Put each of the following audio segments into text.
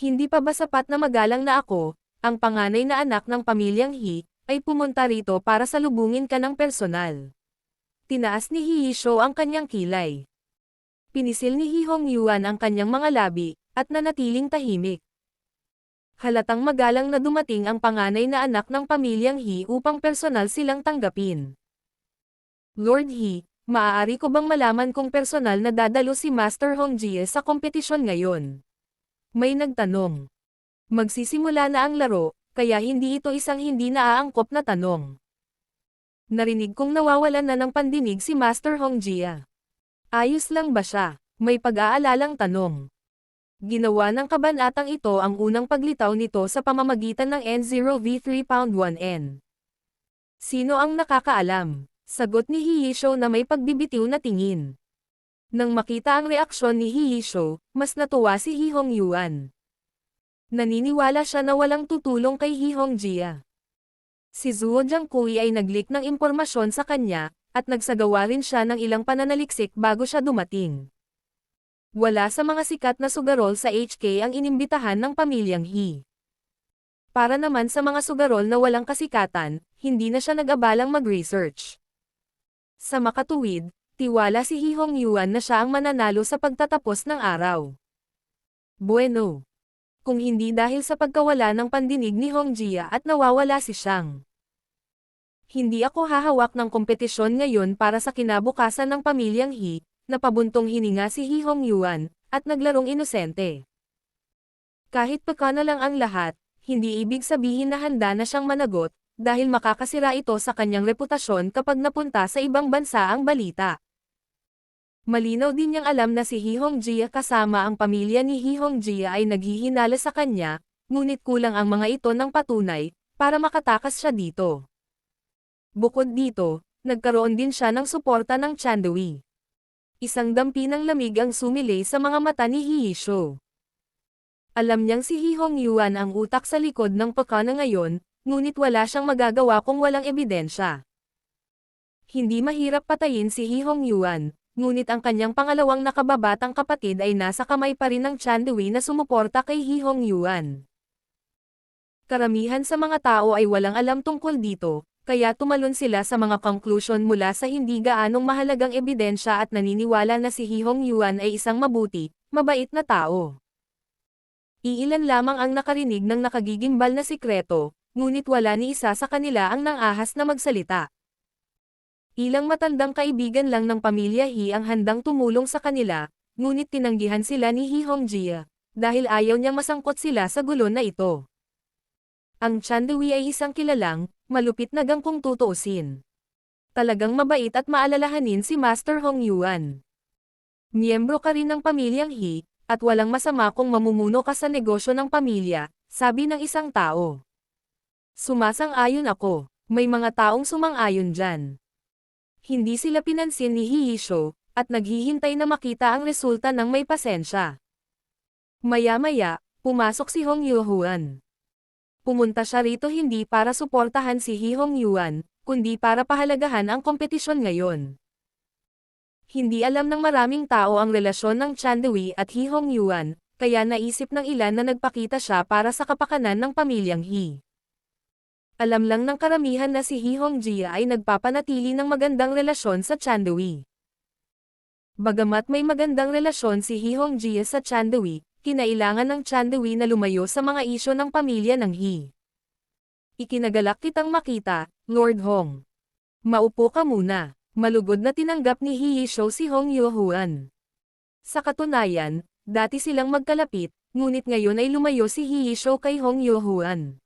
Hindi pa ba sapat na magalang na ako, ang panganay na anak ng pamilyang He, ay pumunta rito para salubungin ka ng personal? Tinaas ni Hihisho ang kanyang kilay. Pinisil ni Hihong Yuan ang kanyang mga labi, at nanatiling tahimik. Halatang magalang na dumating ang panganay na anak ng pamilyang He upang personal silang tanggapin. Lord He, maaari ko bang malaman kung personal na dadalo si Master Hong Jie sa kompetisyon ngayon? May nagtanong. Magsisimula na ang laro, kaya hindi ito isang hindi naaangkop na tanong. Narinig kong nawawalan na ng pandinig si Master Hong Jie. Ayos lang ba siya? May pag-aalalang tanong. Ginawa ng kabanatang ito ang unang paglitaw nito sa pamamagitan ng N0V3 Pound 1N. Sino ang nakakaalam? Sagot ni Hihisho na may pagbibitiw na tingin. Nang makita ang reaksyon ni Hihisho, mas natuwa si Hihong Yuan. Naniniwala siya na walang tutulong kay Hihong Jie. Si Zuo Jiangkui ay nag-leak ng impormasyon sa kanya, at nagsagawa rin siya ng ilang pananaliksik bago siya dumating. Wala sa mga sikat na sugarol sa HK ang inimbitahan ng pamilyang He. Para naman sa mga sugarol na walang kasikatan, hindi na siya nag-abalang mag-research. Sa makatuwid, tiwala si Hihong Yuan na siya ang mananalo sa pagtatapos ng araw. Bueno. Kung hindi dahil sa pagkawala ng pandinig ni Hong Jie at nawawala si Shang. Hindi ako hahawak ng kompetisyon ngayon para sa kinabukasan ng pamilyang He, napabuntong hininga si Hihong Yuan, at naglarong inosente. Kahit peka na lang ang lahat, hindi ibig sabihin na handa na siyang managot, dahil makakasira ito sa kanyang reputasyon kapag napunta sa ibang bansa ang balita. Malinaw din niyang alam na si Hihong Jie kasama ang pamilya ni Hihong Jie ay naghihinala sa kanya, ngunit kulang ang mga ito ng patunay, para makatakas siya dito. Bukod dito, nagkaroon din siya ng suporta ng Chandui. Isang dampi ng lamig ang sumilay sa mga mata ni Hihisho. Alam niyang si Hihong Yuan ang utak sa likod ng peka na ngayon, ngunit wala siyang magagawa kung walang ebidensya. Hindi mahirap patayin si Hihong Yuan, ngunit ang kanyang pangalawang nakababatang kapatid ay nasa kamay pa rin ng Chandui na sumuporta kay Hihong Yuan. Karamihan sa mga tao ay walang alam tungkol dito, kaya tumalon sila sa mga conclusion mula sa hindi gaanong mahalagang ebidensya at naniniwala na si Hihong Yuan ay isang mabuti, mabait na tao. Iilan lamang ang nakarinig ng nakagigimbal na sikreto, ngunit wala ni isa sa kanila ang nangahas na magsalita. Ilang matandang kaibigan lang ng pamilya He ang handang tumulong sa kanila, ngunit tinanggihan sila ni Hihong Jie, dahil ayaw niyang masangkot sila sa gulo na ito. Ang Chandui ay isang kilalang, malupit na gang kung tutuusin. Talagang mabait at maalalahanin si Master Hong Yuan. Miyembro ka rin ng pamilyang He, at walang masama kung mamumuno ka sa negosyo ng pamilya, sabi ng isang tao. Sumasang-ayon ako, may mga taong sumang-ayon dyan. Hindi sila pinansin ni Hihisho, at naghihintay na makita ang resulta ng may pasensya. Maya-maya, pumasok si Hong Yuan. Pumunta siya rito hindi para suportahan si Hihong Yuan, kundi para pahalagahan ang kompetisyon ngayon. Hindi alam ng maraming tao ang relasyon ng Chandui at Hihong Yuan, kaya naisip ng ilan na nagpakita siya para sa kapakanan ng pamilyang He. Alam lang ng karamihan na si Hihong Jie ay nagpapanatili ng magandang relasyon sa Chandui. Bagamat may magandang relasyon si Hihong Jie sa Chandui, kinailangan ng Chandui na lumayo sa mga isyo ng pamilya ng He. Ikinagalak kitang makita, Lord Hong. Maupo ka muna. Malugod na tinanggap ni Hihisho si Hong Yuan. Sa katunayan, dati silang magkalapit, ngunit ngayon ay lumayo si Hihisho kay Hong Yuan.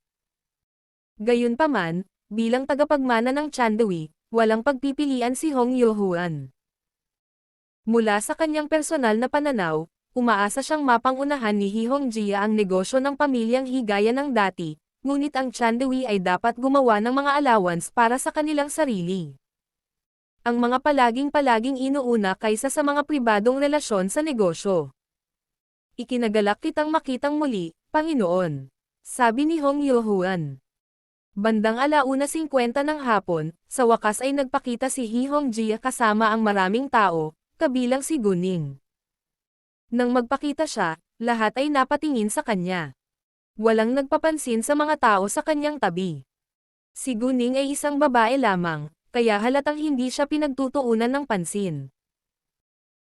Gayunpaman, bilang tagapagmana ng Chandui, walang pagpipilian si Hong Yuan. Mula sa kanyang personal na pananaw, umaasa siyang mapangunahan ni Hihong Jie ang negosyo ng pamilyang He gaya ng dati, ngunit ang Chandui ay dapat gumawa ng mga allowance para sa kanilang sarili. Ang mga palaging inuuna kaysa sa mga pribadong relasyon sa negosyo. Ikinagalak kitang makitang muli, Panginoon. Sabi ni Hong Yuan. Bandang 1:50 ng hapon, sa wakas ay nagpakita si Hihong Jie kasama ang maraming tao, kabilang si Guning. Nang magpakita siya, lahat ay napatingin sa kanya. Walang nagpapansin sa mga tao sa kanyang tabi. Si Guning ay isang babae lamang, kaya halatang hindi siya pinagtutuunan ng pansin.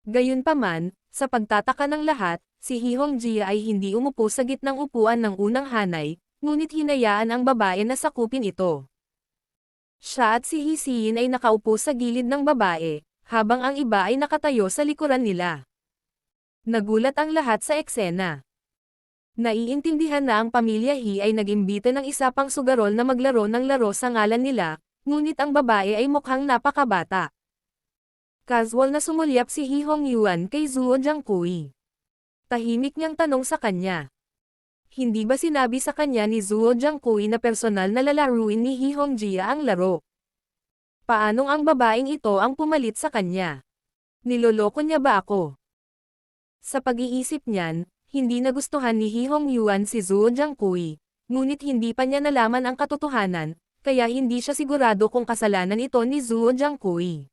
Gayunpaman, sa pagtataka ng lahat, si Hihong Jia ay hindi umupo sa gitnang upuan ng unang hanay, ngunit hinayaan ang babae na sakupin ito. Siya at si Hisiin ay nakaupo sa gilid ng babae, habang ang iba ay nakatayo sa likuran nila. Nagulat ang lahat sa eksena. Naiintindihan na ang pamilya He ay nag-imbita ng isa pang sugarol na maglaro ng laro sa ngalan nila, ngunit ang babae ay mukhang napakabata. Casual na sumulyap si Hihong Yuan kay Zuo Jiangkui. Tahimik niyang tanong sa kanya. Hindi ba sinabi sa kanya ni Zuo Jiangkui na personal na lalaruin ni Hihong Jia ang laro? Paanong ang babaeng ito ang pumalit sa kanya? Niloloko niya ba ako? Sa pag-iisip niyan, hindi nagustuhan ni Hihong Yuan si Zuo Jiangkui, ngunit hindi pa niya nalaman ang katotohanan, kaya hindi siya sigurado kung kasalanan ito ni Zuo Jiangkui.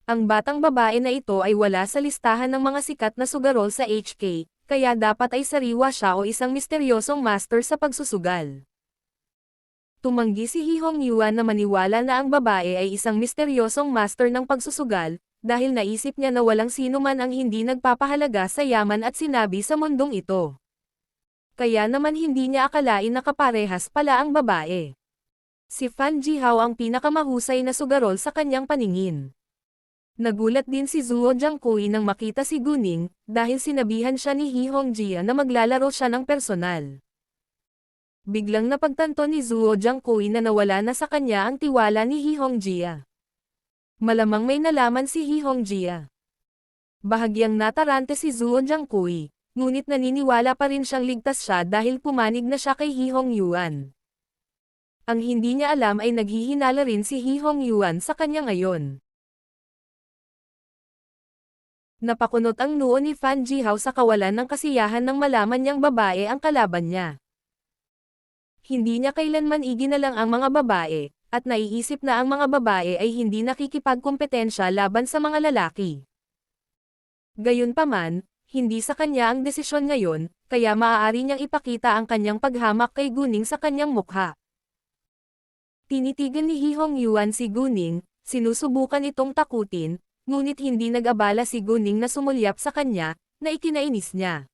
Ang batang babae na ito ay wala sa listahan ng mga sikat na sugarol sa HK, kaya dapat ay sariwa siya o isang misteryosong master sa pagsusugal. Tumanggi si Hihong Yuan na maniwala na ang babae ay isang misteryosong master ng pagsusugal, dahil naisip niya na walang sino man ang hindi nagpapahalaga sa yaman at sinabi sa mundong ito. Kaya naman hindi niya akalain na kaparehas pala ang babae. Si Fan Jihao ang pinakamahusay na sugarol sa kanyang paningin. Nagulat din si Zuo Jiangkui nang makita si Guning, dahil sinabihan siya ni Hihong Jia na maglalaro siya ng personal. Biglang napagtanto ni Zuo Jiangkui na nawala na sa kanya ang tiwala ni Hihong Jia. Malamang may nalaman si Hihong Jia. Bahagyang natarante si Zuo Jiangkui, ngunit naniniwala pa rin siyang ligtas siya dahil pumanig na siya kay Hihong Yuan. Ang hindi niya alam ay naghihinala rin si Hihong Yuan sa kanya ngayon. Napakunot ang noo ni Fan Jihao sa kawalan ng kasiyahan nang malaman niyang babae ang kalaban niya. Hindi niya kailanman iginalang ang mga babae, at naiisip na ang mga babae ay hindi nakikipagkompetensya laban sa mga lalaki. Gayunpaman, hindi sa kanya ang desisyon ngayon, kaya maaari niyang ipakita ang kanyang paghamak kay Guning sa kanyang mukha. Tinitigan ni Hihong Yuan si Guning, sinusubukan itong takutin, ngunit hindi nag-abala si Guning na sumulyap sa kanya, na ikinainis niya.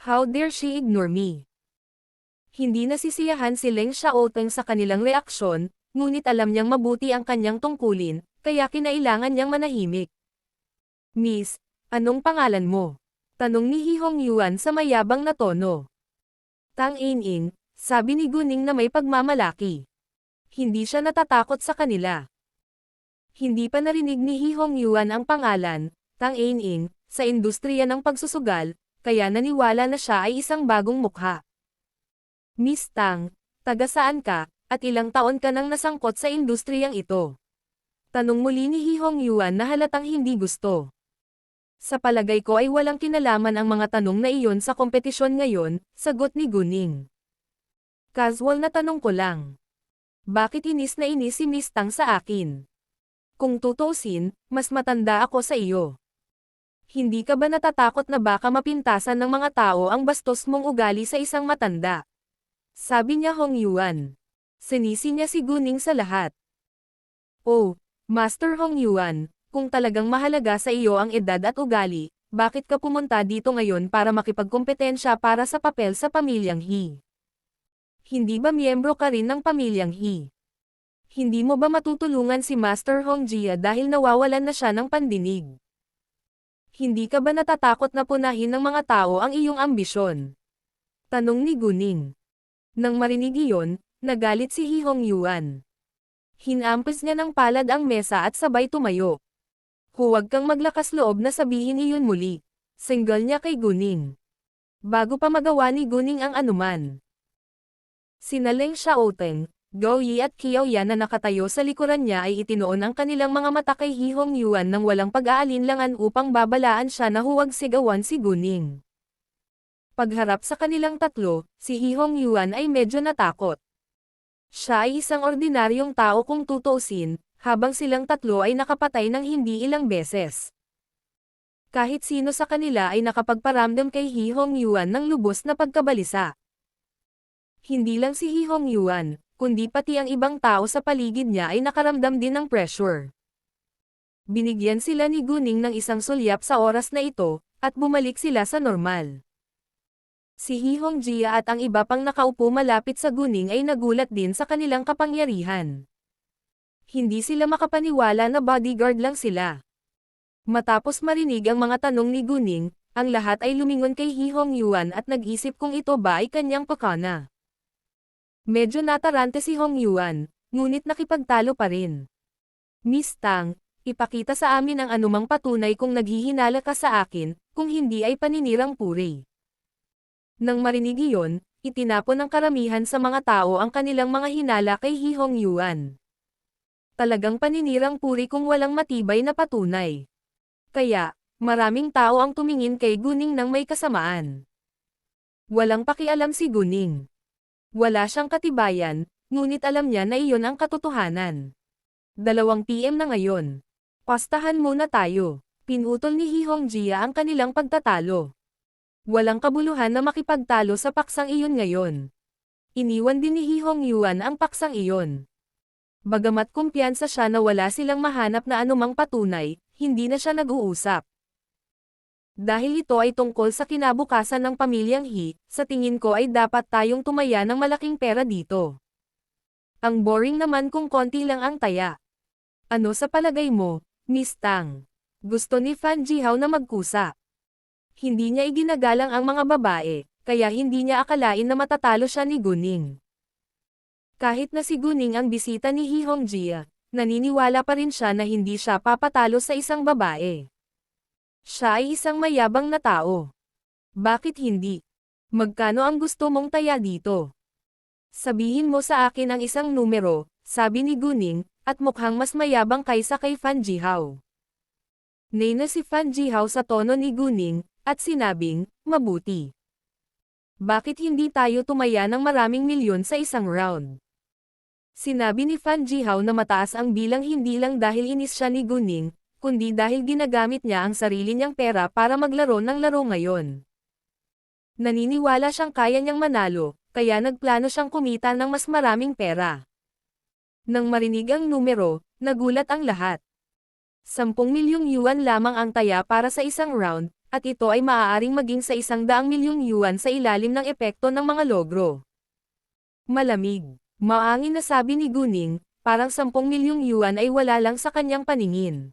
How dare she ignore me? Hindi nasisiyahan si Leng Xiaoteng sa kanilang reaksyon, ngunit alam niyang mabuti ang kanyang tungkulin, kaya kinailangan niyang manahimik. Miss, anong pangalan mo? Tanong ni Hihong Yuan sa mayabang na tono. Tang In-in, sabi ni Guning na may pagmamalaki. Hindi siya natatakot sa kanila. Hindi pa narinig ni Hihong Yuan ang pangalan, Tang In-in, sa industriya ng pagsusugal, kaya naniwala na siya ay isang bagong mukha. Miss Tang, taga saan ka, at ilang taon ka nang nasangkot sa industriyang ito? Tanong muli ni Hihong Yuan na halatang hindi gusto. Sa palagay ko ay walang kinalaman ang mga tanong na iyon sa kompetisyon ngayon, sagot ni Guning. Casual na tanong ko lang. Bakit inis na inis si Miss Tang sa akin? Kung tutusin, mas matanda ako sa iyo. Hindi ka ba natatakot na baka mapintasan ng mga tao ang bastos mong ugali sa isang matanda? Sabi niya Hong Yuan. Sinisi niya si Guning sa lahat. Oh, Master Hong Yuan, kung talagang mahalaga sa iyo ang edad at ugali, bakit ka pumunta dito ngayon para makipagkompetensya para sa papel sa pamilyang He? Hindi ba miyembro ka rin ng pamilyang He? Hindi mo ba matutulungan si Master Hong Jia dahil nawawalan na siya ng pandinig? Hindi ka ba natatakot na punahin ng mga tao ang iyong ambisyon? Tanong ni Guning. Nang marinig iyon, nagalit si Hihong Yuan. Hinampas niya ng palad ang mesa at sabay tumayo. Huwag kang maglakas loob na sabihin iyon muli. Single niya kay Guning. Bago pa magawa ni Guning ang anuman. Sina Leng Xiaoteng, Gou Yi at Qiao Yan na nakatayo sa likuran niya ay itinoon ang kanilang mga mata kay Hihong Yuan nang walang pag-aalinlangan upang babalaan siya na huwag sigawan si Guning. Pagharap sa kanilang tatlo, si Hihong Yuan ay medyo natakot. Siya ay isang ordinaryong tao kung tutuusin, habang silang tatlo ay nakapatay ng hindi ilang beses. Kahit sino sa kanila ay nakapagparamdam kay He Hongyuan ng lubos na pagkabalisa. Hindi lang si He Hongyuan, kundi pati ang ibang tao sa paligid niya ay nakaramdam din ng pressure. Binigyan sila ni Guning ng isang sulyap sa oras na ito, at bumalik sila sa normal. Si He Hongjia at ang iba pang nakaupo malapit sa Guning ay nagulat din sa kanilang kapangyarihan. Hindi sila makapaniwala na bodyguard lang sila. Matapos marinig ang mga tanong ni Guning, ang lahat ay lumingon kay He Hongyuan at nag-isip kung ito ba ay kanyang pakana. Medyo natarante si Hongyuan, ngunit nakipagtalo pa rin. Miss Tang, ipakita sa amin ang anumang patunay kung naghihinala ka sa akin, kung hindi ay paninirang puri. Nang marinig iyon, itinapon ng karamihan sa mga tao ang kanilang mga hinala kay He Hongyuan. Talagang paninirang puri kung walang matibay na patunay. Kaya, maraming tao ang tumingin kay Guning nang may kasamaan. Walang pakialam si Guning. Wala siyang katibayan, ngunit alam niya na iyon ang katotohanan. 2 PM na ngayon. Pastahan muna tayo. Pinutol ni He Hongjia ang kanilang pagtatalo. Walang kabuluhan na makipagtalo sa paksang iyon ngayon. Iniwan din ni He Hongyuan ang paksang iyon. Bagamat kumpiyansa siya na wala silang mahanap na anumang patunay, hindi na siya nag-uusap. Dahil ito ay tungkol sa kinabukasan ng pamilyang He, sa tingin ko ay dapat tayong tumaya ng malaking pera dito. Ang boring naman kung konti lang ang taya. Ano sa palagay mo, Miss Tang? Gusto ni Fan Jihao na magkusa. Hindi niya iginagalang ang mga babae, kaya hindi niya akalain na matatalo siya ni Guning. Kahit na si Guning ang bisita ni He Hongjia, naniniwala pa rin siya na hindi siya papatalo sa isang babae. Siya ay isang mayabang na tao. Bakit hindi? Magkano ang gusto mong taya dito? Sabihin mo sa akin ang isang numero, sabi ni Guning, at mukhang mas mayabang kaysa kay Fan Jihao. Nena si Fan Jihao sa tono ni Guning, at sinabing, mabuti. Bakit hindi tayo tumaya ng maraming milyon sa isang round? Sinabi ni Fan Jihao na mataas ang bilang hindi lang dahil inis siya ni Guning, kundi dahil ginagamit niya ang sarili niyang pera para maglaro ng laro ngayon. Naniniwala siyang kaya niyang manalo, kaya nagplano siyang kumita ng mas maraming pera. Nang marinig ang numero, nagulat ang lahat. 10 milyong yuan lamang ang taya para sa isang round, at ito ay maaaring maging sa 100 milyong yuan sa ilalim ng epekto ng mga logro. Malamig. Maangin na sabi ni Guning, parang 10 milyong yuan ay wala lang sa kanyang paningin.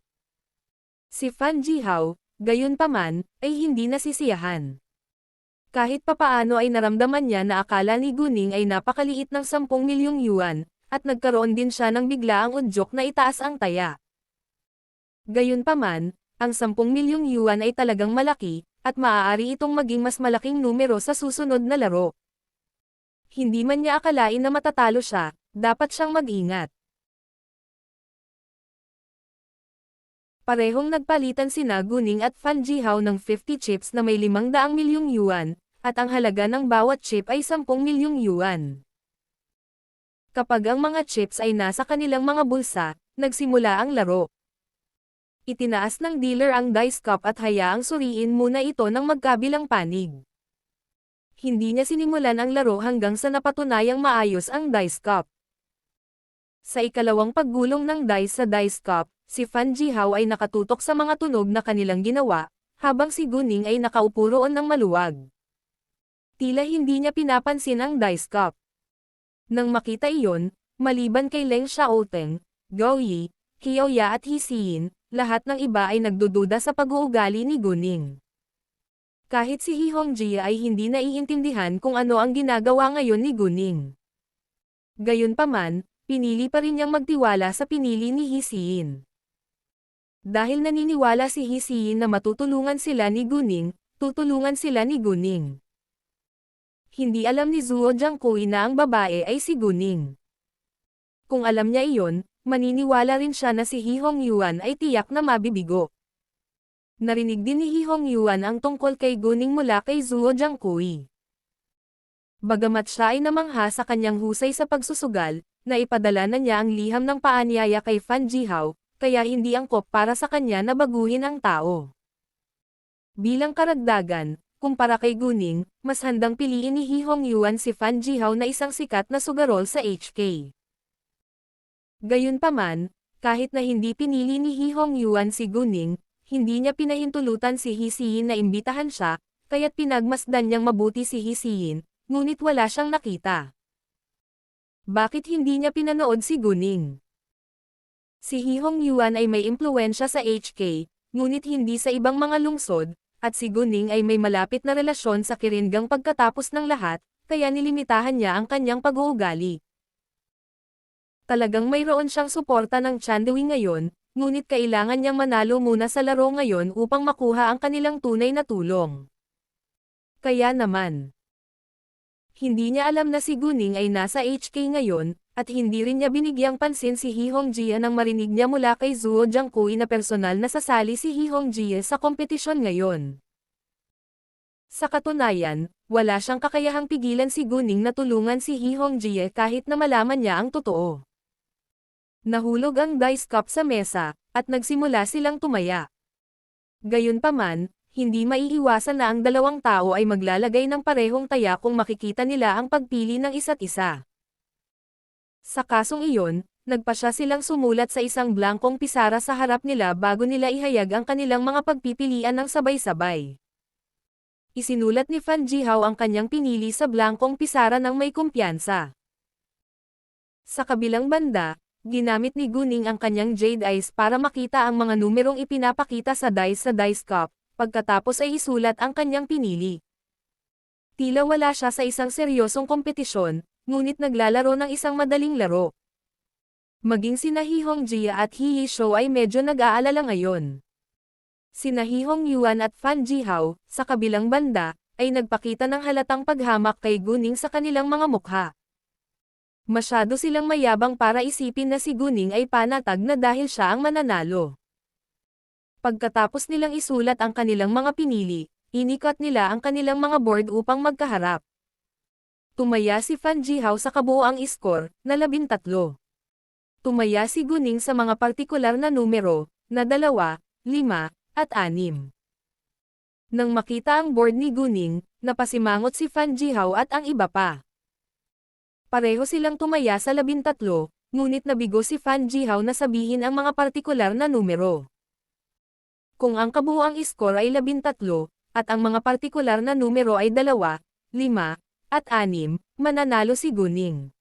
Si Fan Jihao, gayunpaman, ay hindi nasisiyahan. Kahit papaano ay naramdaman niya na akala ni Guning ay napakaliit ng 10 milyong yuan, at nagkaroon din siya ng biglaang udyok na itaas ang taya. Gayunpaman, ang 10 milyong yuan ay talagang malaki, at maaari itong maging mas malaking numero sa susunod na laro. Hindi man niya akalain na matatalo siya, dapat siyang mag-ingat. Parehong nagpalitan sina Guning at Fan Jihao ng 50 chips na may 500 milyong yuan, at ang halaga ng bawat chip ay 10 milyong yuan. Kapag ang mga chips ay nasa kanilang mga bulsa, nagsimula ang laro. Itinaas ng dealer ang dice cup at hayaang suriin muna ito ng magkabilang panig. Hindi niya sinimulan ang laro hanggang sa napatunayang maayos ang dice cup. Sa ikalawang paggulong ng dice sa dice cup, si Fan Jihao ay nakatutok sa mga tunog na kanilang ginawa, habang si Guning ay nakaupo roon ng maluwag. Tila hindi niya pinapansin ang dice cup. Nang makita iyon, maliban kay Leng Xiaoteng, Gao Yi, Qiaoya at He Xiyin, lahat ng iba ay nagdududa sa pag-uugali ni Guning. Kahit si He Hongjia ay hindi naiintindihan kung ano ang ginagawa ngayon ni Guning. Gayunpaman, pinili pa rin niyang magtiwala sa pinili ni He Xiyin. Dahil naniniwala si He Xiyin na matutulungan sila ni Guning, tutulungan sila ni Guning. Hindi alam ni Zhuo Jiangqui na ang babae ay si Guning. Kung alam niya iyon, maniniwala rin siya na si He Hongyuan ay tiyak na mabibigo. Narinig din ni He Hongyuan ang tungkol kay Guning mula kay Zhuo Jiangqui. Bagamat siya ay namangha sa kanyang husay sa pagsusugal, naipadala na niya ang liham ng paanyaya kay Fan Jihao, kaya hindi angkop para sa kanya na baguhin ang tao. Bilang karagdagan, kumpara kay Guning, mas handang piliin ni Hee Hongyuan si Fan Jihao na isang sikat na sugarol sa HK. Gayunpaman, kahit na hindi pinili ni Hee Hongyuan si Guning, hindi niya pinahintulutan si Hee Seein na imbitahan siya, kaya't pinagmasdan niyang mabuti si Hee Seein, ngunit wala siyang nakita. Bakit hindi niya pinanood si Guning? Si Hee Hongyuan ay may impluwensya sa HK, ngunit hindi sa ibang mga lungsod, at si Guning ay may malapit na relasyon sa Kiringang pagkatapos ng lahat, kaya nilimitahan niya ang kanyang pag-uugali. Talagang mayroon siyang suporta ng Chandewi ngayon, ngunit kailangan niyang manalo muna sa laro ngayon upang makuha ang kanilang tunay na tulong. Kaya naman, hindi niya alam na si Guning ay nasa HK ngayon, at hindi rin niya binigyang pansin si Hee Hongjie nang marinig niya mula kay Zuo Jiangkui na personal na sasali si Hee Hongjie sa kompetisyon ngayon. Sa katunayan, wala siyang kakayahang pigilan si Guning na tulungan si Hee Hongjie kahit na malaman niya ang totoo. Nahulog ang dice cup sa mesa, at nagsimula silang tumaya. Gayunpaman, hindi maiiwasan na ang dalawang tao ay maglalagay ng parehong taya kung makikita nila ang pagpili ng isa't isa. Sa kasong iyon, nagpasya silang sumulat sa isang blankong pisara sa harap nila bago nila ihayag ang kanilang mga pagpipilian ng sabay-sabay. Isinulat ni Fan Jihao ang kanyang pinili sa blankong pisara ng may kumpiyansa. Sa kabilang banda, ginamit ni Guning ang kanyang Jade Eyes para makita ang mga numerong ipinapakita sa dice cup, pagkatapos ay isulat ang kanyang pinili. Tila wala siya sa isang seryosong kompetisyon, ngunit naglalaro ng isang madaling laro. Maging sina Hee Hongjie at Hee Yishou ay medyo nag-aalala ngayon. Sina Hee Hongyuan at Fan Jihao, sa kabilang banda, ay nagpakita ng halatang paghamak kay Guning sa kanilang mga mukha. Masyado silang mayabang para isipin na si Guning ay panatag na dahil siya ang mananalo. Pagkatapos nilang isulat ang kanilang mga pinili, inikot nila ang kanilang mga board upang magkaharap. Tumaya si Fan Jihao sa kabuoang iskor, na 13. Tumaya si Guning sa mga partikular na numero, na 2, 5, at 6. Nang makita ang board ni Guning, napasimangot si Fan Jihao at ang iba pa. Pareho silang tumaya sa 13, ngunit nabigo si Fan Jihao na sabihin ang mga partikular na numero. Kung ang kabuuang iskor ay 13, at ang mga partikular na numero ay 2, 5, at 6, mananalo si Guning.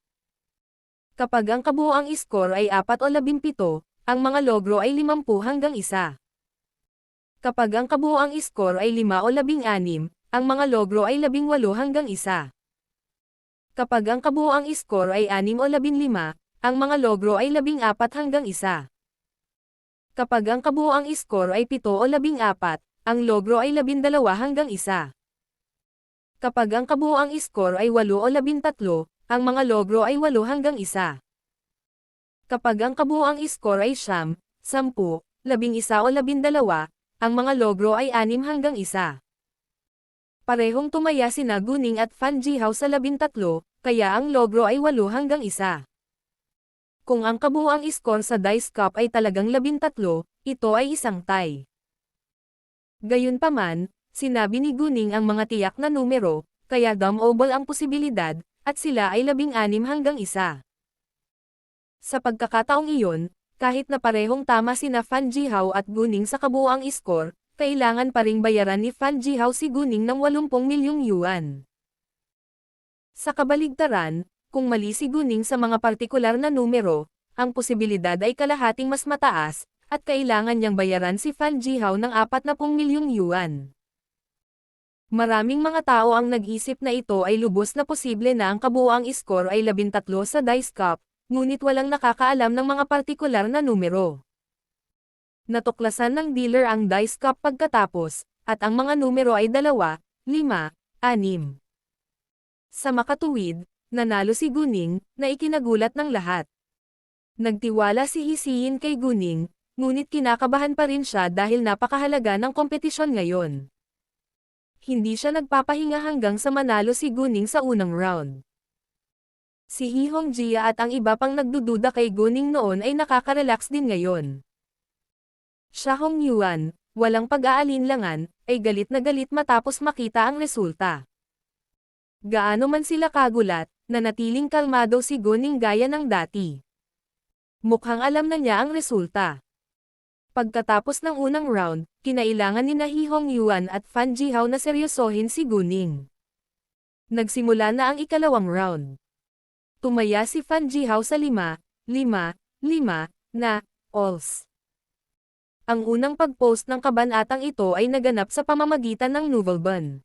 Kapag ang kabuuang iskor ay 4 o 17, ang mga logro ay 50 hanggang 1. Kapag ang kabuuang iskor ay 5 o 16, ang mga logro ay 18 hanggang 1. Kapag ang kabuuang iskor ay 6 o 15, ang mga logro ay 14 hanggang 1. Kapag ang kabuuang iskor ay 7 o 14, ang logro ay 12 hanggang 1. Kapag ang kabuuang iskor ay 8 o 13, ang mga logro ay 8 hanggang 1. Kapag ang kabuuang iskor ay 9, 10, 11 o 12, ang mga logro ay 6 hanggang 1. Parehong tumaya sina Guning at Fan Jihao sa 13, kaya ang logro ay 8 hanggang 1. Kung ang kabuuang iskor sa dice cup ay talagang 13, ito ay isang tie. Gayunpaman, sinabi ni Guning ang mga tiyak na numero, kaya dumb-oval ang posibilidad, at sila ay 16 hanggang 1. Sa pagkakataong iyon, kahit na parehong tama sina Fan Jihao at Guning sa kabuuang iskor, kailangan pa ring bayaran ni Fan Jihao si Guning ng 80 milyong yuan. Sa kabaligtaran, kung mali si Guning sa mga partikular na numero, ang posibilidad ay kalahating mas mataas, at kailangan niyang bayaran si Fan Jihao ng 40 milyong yuan. Maraming mga tao ang nag-isip na ito ay lubos na posible na ang kabuuang iskor ay 13 sa dice cup, ngunit walang nakakaalam ng mga partikular na numero. Natuklasan ng dealer ang dice cup pagkatapos, at ang mga numero ay 2, 5, 6. Sa makatuwid, nanalo si Guning, na ikinagulat ng lahat. Nagtiwala si Hee Seein kay Guning, ngunit kinakabahan pa rin siya dahil napakahalaga ng kompetisyon ngayon. Hindi siya nagpapahinga hanggang sa manalo si Guning sa unang round. Si Hee Hongjie at ang iba pang nagdududa kay Guning noon ay nakaka-relax din ngayon. Sha Hongyuan, walang pag-aalinlangan, ay galit na galit matapos makita ang resulta. Gaano man sila kagulat, nanatiling kalmado si Guning gaya ng dati. Mukhang alam na niya ang resulta. Pagkatapos ng unang round, kinailangan ni He Hongyuan at Fan Jihao na seryosohin si Guning. Nagsimula na ang ikalawang round. Tumaya si Fan Jihao sa 5-5-5 na alls. Ang unang pag-post ng kabanatang ito ay naganap sa pamamagitan ng Nuvalban.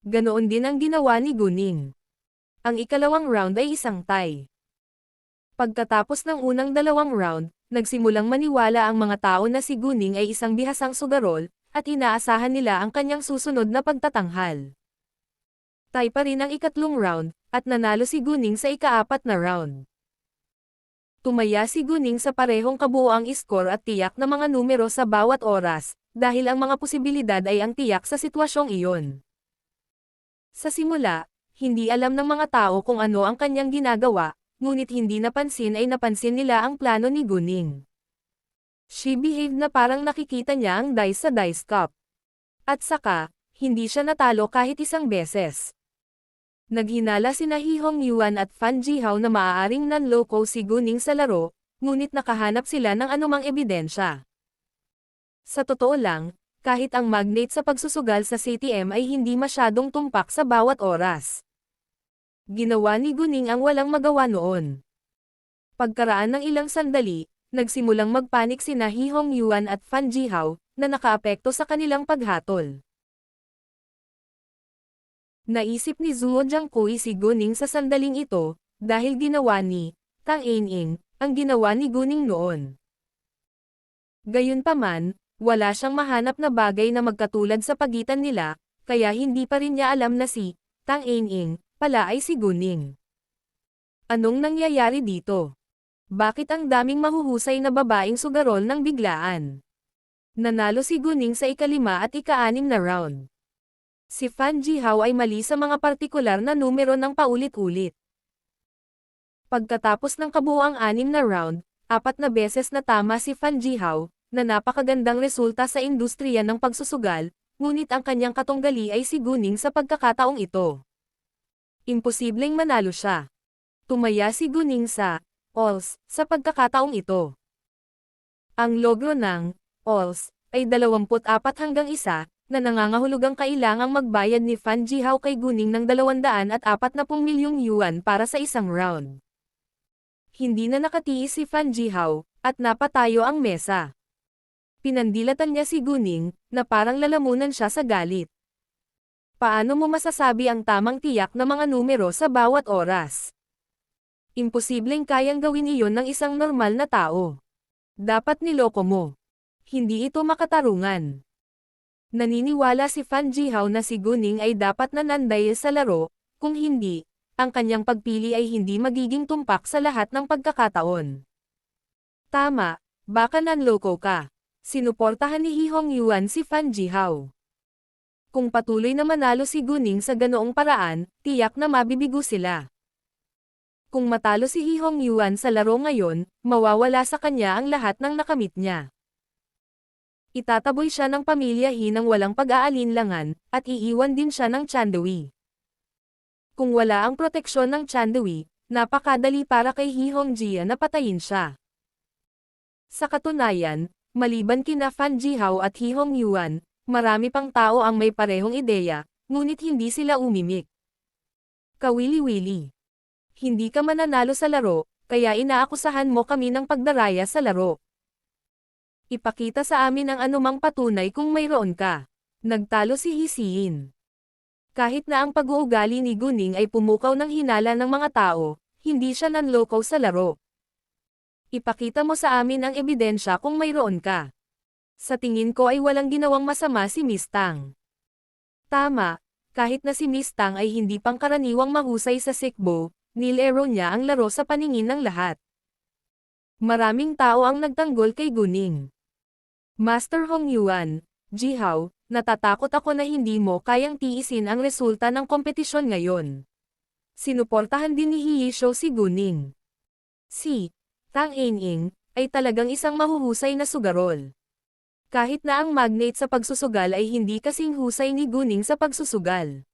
Ganoon din ang ginawa ni Guning. Ang ikalawang round ay isang tie. Pagkatapos ng unang dalawang round, nagsimulang maniwala ang mga tao na si Guning ay isang bihasang sugarol, at inaasahan nila ang kanyang susunod na pagtatanghal. Tie pa rin ang ikatlong round, at nanalo si Guning sa ika-4 na round. Tumaya si Guning sa parehong kabuoang score at tiyak na mga numero sa bawat oras, dahil ang mga posibilidad ay ang tiyak sa sitwasyong iyon. Sa simula, hindi alam ng mga tao kung ano ang kanyang ginagawa, ngunit hindi napansin ay napansin nila ang plano ni Guning. She behaved na parang nakikita niya ang dice sa dice cup. At saka, hindi siya natalo kahit isang beses. Naghinala sina He Hongyuan at Fan Jihao na maaaring nanloko si Guning sa laro, ngunit nakahanap sila ng anumang ebidensya. Sa totoo lang, kahit ang magnate sa pagsusugal sa CTM ay hindi masyadong tumpak sa bawat oras. Ginawa ni Guning ang walang magawa noon. Pagkaraan ng ilang sandali, nagsimulang magpanik sina He Hongyuan at Fan Jihao, na nakaapekto sa kanilang paghatol. Naisip ni Zuo Jiangkui si Guning sa sandaling ito, dahil ginawa ni Tang Ying ang ginawa ni Guning noon. Gayunpaman, wala siyang mahanap na bagay na magkatulad sa pagitan nila, kaya hindi pa rin niya alam na si Tang Ying pala ay si Guning. Anong nangyayari dito? Bakit ang daming mahuhusay na babaeng sugarol ng biglaan? Nanalo si Guning sa ika-5 at ika-6 na round. Si Fan Jihao ay mali sa mga partikular na numero ng paulit-ulit. Pagkatapos ng kabuuang 6 na round, 4 na beses na tama si Fan Jihao, na napakagandang resulta sa industriya ng pagsusugal, ngunit ang kanyang katunggali ay si Guning sa pagkakataong ito. Imposibleng manalo siya. Tumaya si Guning sa alls sa pagkakataong ito. Ang logro ng alls ay 24-1 na nangangahulugang kailangang magbayad ni Fan Jihao kay Guning ng 240 milyong yuan para sa isang round. Hindi na nakatiis si Fan Jihao, at napatayo ang mesa. Pinandilatan niya si Guning, na parang lalamunan siya sa galit. Paano mo masasabi ang tamang tiyak na mga numero sa bawat oras? Imposibleng kayang gawin iyon ng isang normal na tao. Dapat niloko mo. Hindi ito makatarungan. Naniniwala si Fan Jihao na si Guning ay dapat nananday sa laro, kung hindi, ang kanyang pagpili ay hindi magiging tumpak sa lahat ng pagkakataon. Tama, baka nanloko ka. Sinuportahan ni He Hongyuan si Fan Jihao. Kung patuloy na manalo si Guning sa ganoong paraan, tiyak na mabibigo sila. Kung matalo si He Hongyuan sa laro ngayon, mawawala sa kanya ang lahat ng nakamit niya. Itataboy siya ng pamilya He ng walang pag-aalinlangan, at iiwan din siya ng Chandewi. Kung wala ang proteksyon ng Chandewi, napakadali para kay He Hongjia na patayin siya. Sa katunayan, maliban kina Fan Jihao at He Hongyuan, marami pang tao ang may parehong ideya, ngunit hindi sila umimik. Kawili-wili. Hindi ka mananalo sa laro, kaya inaakusahan mo kami ng pagdaraya sa laro. Ipakita sa amin ang anumang patunay kung mayroon ka. Nagtalo si He Xiyin. Kahit na ang pag-uugali ni Guning ay pumukaw ng hinala ng mga tao, hindi siya nanloko sa laro. Ipakita mo sa amin ang ebidensya kung mayroon ka. Sa tingin ko ay walang ginawang masama si Miss Tang. Tama, kahit na si Miss Tang ay hindi pangkaraniwang mahusay sa sikbo, nilero niya ang laro sa paningin ng lahat. Maraming tao ang nagtanggol kay Guning. Master Hongyuan, Jihao, natatakot ako na hindi mo kayang tiisin ang resulta ng kompetisyon ngayon. Sinuportahan din ni Hiyisho si Guning. Si Tang Ying ay talagang isang mahuhusay na sugarol. Kahit na ang magnate sa pagsusugal ay hindi kasing husay ni Guning sa pagsusugal.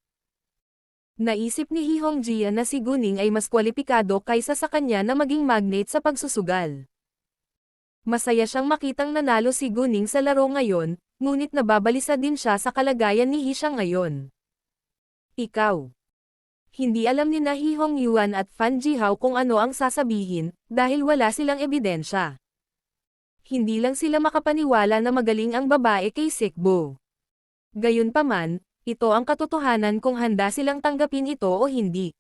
Naisip ni Hee Hong-jia na si Guning ay mas kwalipikado kaysa sa kanya na maging magnate sa pagsusugal. Masaya siyang makitang nanalo si Guning sa laro ngayon, ngunit nababalisa din siya sa kalagayan ni Hee siya ngayon. Ikaw. Hindi alam ni na Hee Hong-yuan at Fan Jihao kung ano ang sasabihin, dahil wala silang ebidensya. Hindi lang sila makapaniwala na magaling ang babae kay Sekbo. Gayunpaman, ito ang katotohanan kung handa silang tanggapin ito o hindi.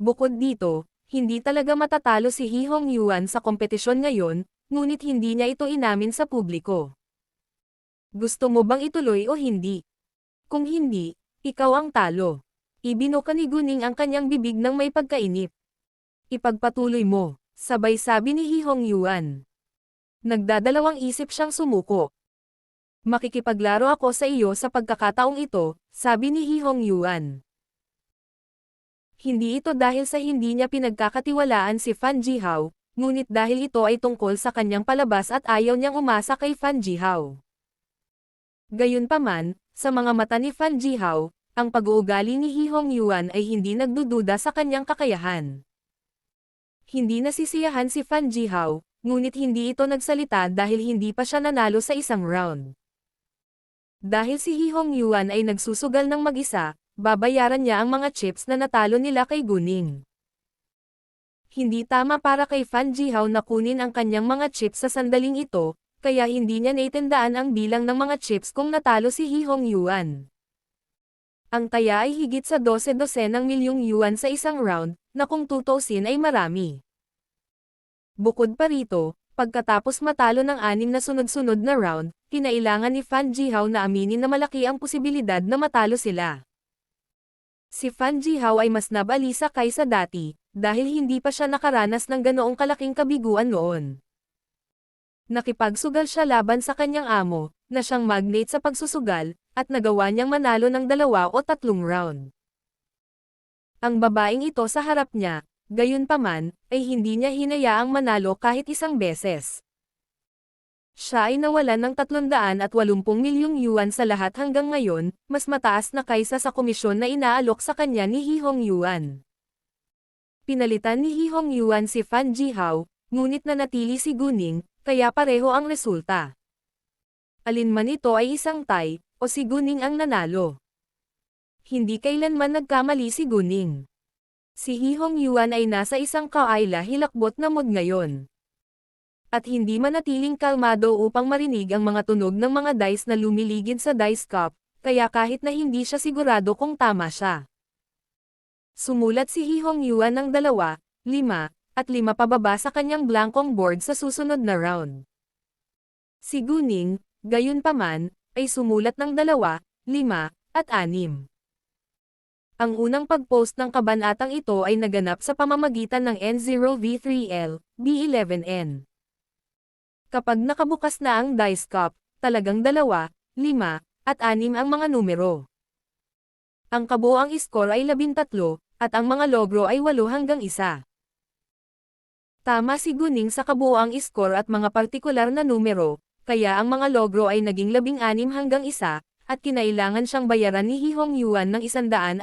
Bukod dito, hindi talaga matatalo si Hee Hong-yuan sa kompetisyon ngayon, ngunit hindi niya ito inamin sa publiko. Gusto mo bang ituloy o hindi? Kung hindi, ikaw ang talo. Ibinuka ni Guning ang kanyang bibig ng may pagkainip. Ipagpatuloy mo, sabay sabi ni Hee Hong-yuan. Nagdadalawang isip siyang sumuko. Makikipaglaro ako sa iyo sa pagkakataong ito, sabi ni Hee Hong-yuan. Hindi ito dahil sa hindi niya pinagkakatiwalaan si Fan Jihao, ngunit dahil ito ay tungkol sa kanyang palabas at ayaw niyang umasa kay Fan Jihao. Gayunpaman, sa mga mata ni Fan Jihao, ang pag-uugali ni Hee Hong-yuan ay hindi nagdududa sa kanyang kakayahan. Hindi nasisiyahan si Fan Jihao, ngunit hindi ito nagsalita dahil hindi pa siya nanalo sa isang round. Dahil si Hee Hong-yuan ay nagsusugal ng mag-isa, babayaran niya ang mga chips na natalo nila kay Guning. Hindi tama para kay Fan Jihao na kunin ang kanyang mga chips sa sandaling ito, kaya hindi niya naitandaan ang bilang ng mga chips kung natalo si Hee Hong-yuan. Ang taya ay higit sa 12 ng milyong yuan sa isang round, na kung tutuusin ay marami. Bukod pa rito, pagkatapos matalo ng 6 na sunod-sunod na round, kinailangan ni Fan Jihao na aminin na malaki ang posibilidad na matalo sila. Si Fan Jihao ay mas nabalisa kaysa dati, dahil hindi pa siya nakaranas ng ganoong kalaking kabiguan noon. Nakipagsugal siya laban sa kanyang amo, na siyang magnate sa pagsusugal, at nagawa niyang manalo ng 2 o 3 round. Ang babaeng ito sa harap niya, gayunpaman, ay hindi niya hinayaang manalo kahit isang beses. Siya ay nawalan ng 380 milyong yuan sa lahat hanggang ngayon, mas mataas na kaysa sa komisyon na inaalok sa kanya ni Hee Hong-yuan. Pinalitan ni Hee Hong-yuan si Fan Jihao, ngunit nanatili si Guning, kaya pareho ang resulta. Alinman ito ay isang tie, o si Guning ang nanalo. Hindi kailanman nagkamali si Guning. Si Hee Hong-yuan ay nasa isang kaayla hilakbot na mood ngayon. At hindi manatiling kalmado upang marinig ang mga tunog ng mga dice na lumiligid sa dice cup, kaya kahit na hindi siya sigurado kung tama siya. Sumulat si Hee Hong-yuan ng 2, 5, at 5 pababa sa kanyang blankong board sa susunod na round. Si Guning, gayunpaman, ay sumulat ng 2, 5, at 6. Ang unang pag-post ng kabanatang ito ay naganap sa pamamagitan ng N0V3L, B11N. Kapag nakabukas na ang dice cup, talagang 2, 5, at 6 ang mga numero. Ang kabuoang score ay 13, at ang mga logro ay 8 hanggang 1. Tama si Guning sa kabuoang score at mga partikular na numero, kaya ang mga logro ay naging 16 hanggang 1, at kinailangan siyang bayaran ni Hee Hong-yuan ng 160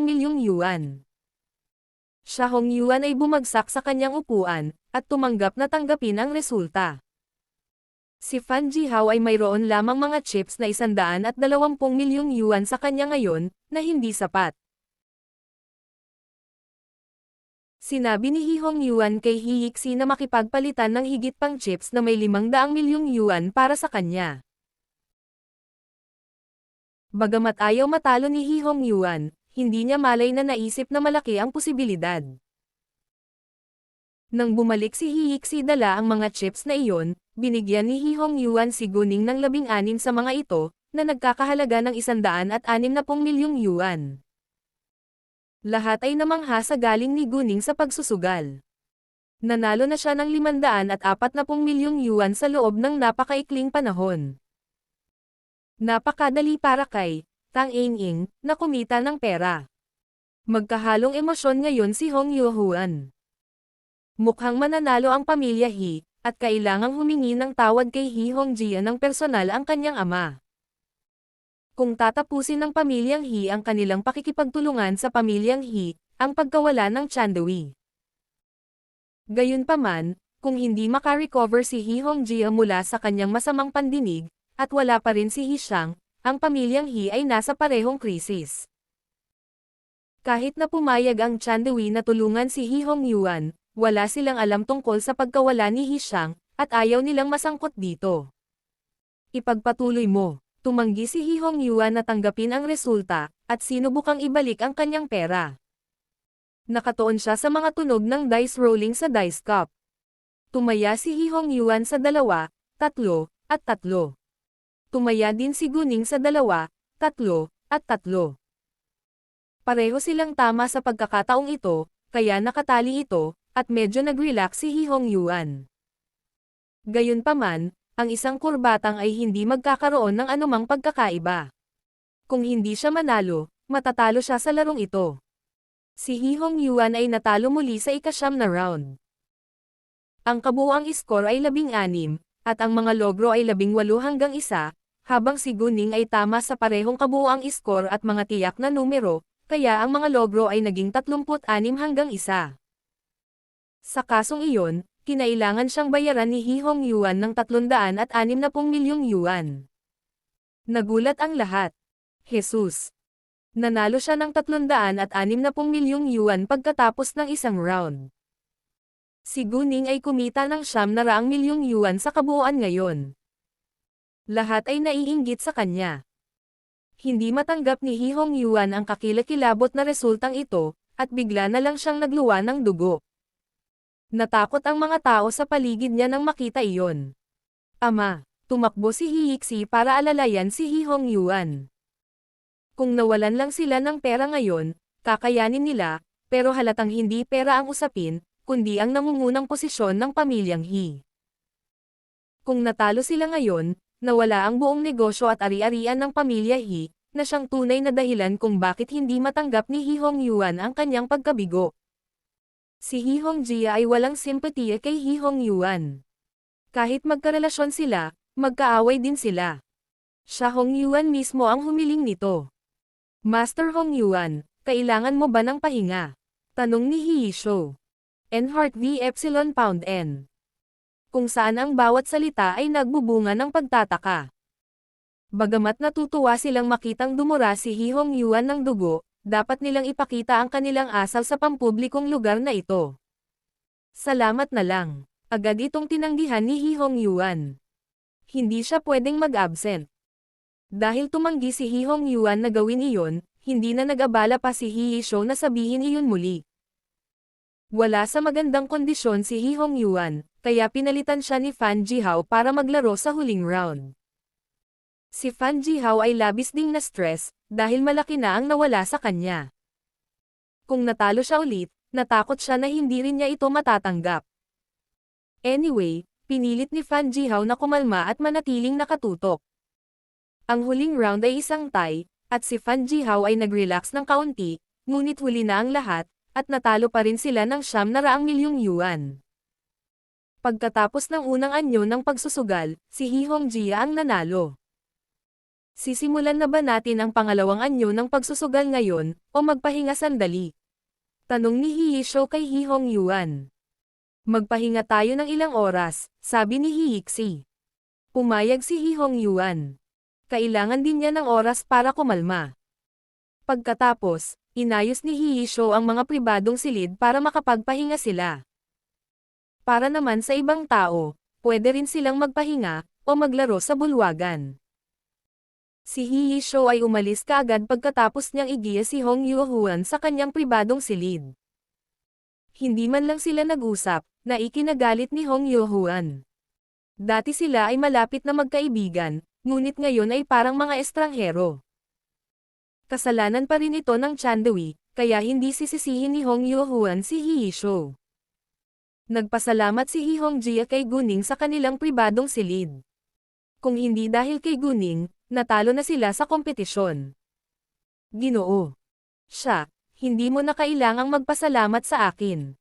milyong yuan. Siya Hong-yuan ay bumagsak sa kanyang upuan, at tumanggap na tanggapin ang resulta. Si Fan Jihao ay mayroon lamang mga chips na 120 milyong yuan sa kanya ngayon, na hindi sapat. Sinabi ni Hee Hong-yuan kay Hee Yixi na makipagpalitan ng higit pang chips na may 500 milyong yuan para sa kanya. Bagamat ayaw matalo ni Hee Hong-yuan, hindi niya malay na naisip na malaki ang posibilidad. Nang bumalik si Hee Yixi dala ang mga chips na iyon, binigyan ni Hee Hong-yuan si Guning ng 16 sa mga ito, na nagkakahalaga ng 160 milyong yuan. Lahat ay namangha sa galing ni Guning sa pagsusugal. Nanalo na siya ng 540 milyong yuan sa loob ng napakaikling panahon. Napakadali para kay Tang Ing-ing na kumita ng pera. Magkahalong emosyon ngayon si Hong Yuhuan. Mukhang mananalo ang pamilya Hee, at kailangang humingi ng tawad kay He Hongjia ng personal ang kanyang ama. Kung tatapusin ng pamilyang He ang kanilang pakikipagtulungan sa pamilyang He, ang pagkawala ng Chandewi. Gayunpaman, kung hindi makarecover si He Hongjia mula sa kanyang masamang pandinig, at wala pa rin si He Xiang, ang pamilyang He ay nasa parehong krisis. Kahit na pumayag ang Chandewi na tulungan si He Hongyuan, wala silang alam tungkol sa pagkawala ni He Xiang, at ayaw nilang masangkot dito. Ipagpatuloy mo. Tumanggi si He Hongyuan na tanggapin ang resulta, at sinubukang ibalik ang kanyang pera. Nakatuon siya sa mga tunog ng dice rolling sa dice cup. Tumaya si He Hongyuan sa 2, 3, at 3. Tumaya din si Guning sa 2, 3, at 3. Pareho silang tama sa pagkakataong ito, kaya nakatali ito, at medyo nag-relax si He Hongyuan. Gayunpaman, ang isang kurbatang ay hindi magkakaroon ng anumang pagkakaiba. Kung hindi siya manalo, matatalo siya sa larong ito. Si He Hongyuan ay natalo muli sa ika-9 na round. Ang kabuuang score ay 16, at ang mga logro ay 18 hanggang 1, habang si Guning ay tama sa parehong kabuuang score at mga tiyak na numero, kaya ang mga logro ay naging 36 hanggang 1. Sa kasong iyon, kinailangan siyang bayaran ni He Hongyuan ng 360 milyong yuan. Nagulat ang lahat. Jesus! Nanalo siya ng 360 milyong yuan pagkatapos ng isang round. Si Guning ay kumita ng 900 milyong yuan sa kabuuan ngayon. Lahat ay naiinggit sa kanya. Hindi matanggap ni He Hongyuan ang kakilakilabot na resultang ito, at bigla na lang siyang nagluwa ng dugo. Natakot ang mga tao sa paligid niya nang makita iyon. Ama, tumakbo si Hiyiksi para alalayan si He Hongyuan. Kung nawalan lang sila ng pera ngayon, kakayanin nila, pero halatang hindi pera ang usapin, kundi ang nangungunang posisyon ng pamilyang He. Kung natalo sila ngayon, nawala ang buong negosyo at ari-arian ng pamilya He, na siyang tunay na dahilan kung bakit hindi matanggap ni He Hongyuan ang kanyang pagkabigo. Si He Hongjia ay walang simpatiya kay He Hongyuan. Kahit magkarelasyon sila, magkaaway din sila. Siya Hongyuan mismo ang humiling nito. Master Hongyuan, kailangan mo ba ng pahinga? Tanong ni Hiyisho. N-Heart V Epsilon Pound N. Kung saan ang bawat salita ay nagbubunga ng pagtataka. Bagamat natutuwa silang makitang dumura si He Hongyuan ng dugo, dapat nilang ipakita ang kanilang asal sa pampublikong lugar na ito. Salamat na lang. Agad itong tinanggihan ni He Hongyuan. Hindi siya pwedeng mag-absent. Dahil tumanggi si He Hongyuan na gawin iyon, hindi na nag-abala pa si Hiyisho na sabihin iyon muli. Wala sa magandang kondisyon si He Hongyuan, kaya pinalitan siya ni Fan Jihao para maglaro sa huling round. Si Fan Jihao ay labis ding na-stress, dahil malaki na ang nawala sa kanya. Kung natalo siya ulit, natakot siya na hindi rin niya ito matatanggap. Anyway, pinilit ni Fan Jihao na kumalma at manatiling nakatutok. Ang huling round ay isang tie, at si Fan Jihao ay nag-relax ng kaunti, ngunit huli na ang lahat, at natalo pa rin sila ng 900 milyong yuan. Pagkatapos ng unang anyo ng pagsusugal, si He Hongjia ang nanalo. Sisimulan na ba natin ang pangalawang anyo ng pagsusugal ngayon, o magpahinga sandali? Tanong ni Hiyisho kay He Hongyuan. Magpahinga tayo ng ilang oras, sabi ni Hiyiksi. Pumayag si He Hongyuan. Kailangan din niya ng oras para kumalma. Pagkatapos, inayos ni Hiyisho ang mga pribadong silid para makapagpahinga sila. Para naman sa ibang tao, pwede rin silang magpahinga, o maglaro sa bulwagan. Si Hiyisho ay umalis kaagad pagkatapos niyang igiya si Hongyuan sa kanyang pribadong silid. Hindi man lang sila nag-usap, na ikinagalit ni Hongyuan. Dati sila ay malapit na magkaibigan, ngunit ngayon ay parang mga estranghero. Kasalanan pa rin ito ng Chandewi, kaya hindi sisisihin ni Hongyuan si Hiyisho. Nagpasalamat si He Hongjia kay Guning sa kanilang pribadong silid. Kung hindi dahil kay Guning, natalo na sila sa kompetisyon. Ginoo. Siya, hindi mo na kailangang magpasalamat sa akin.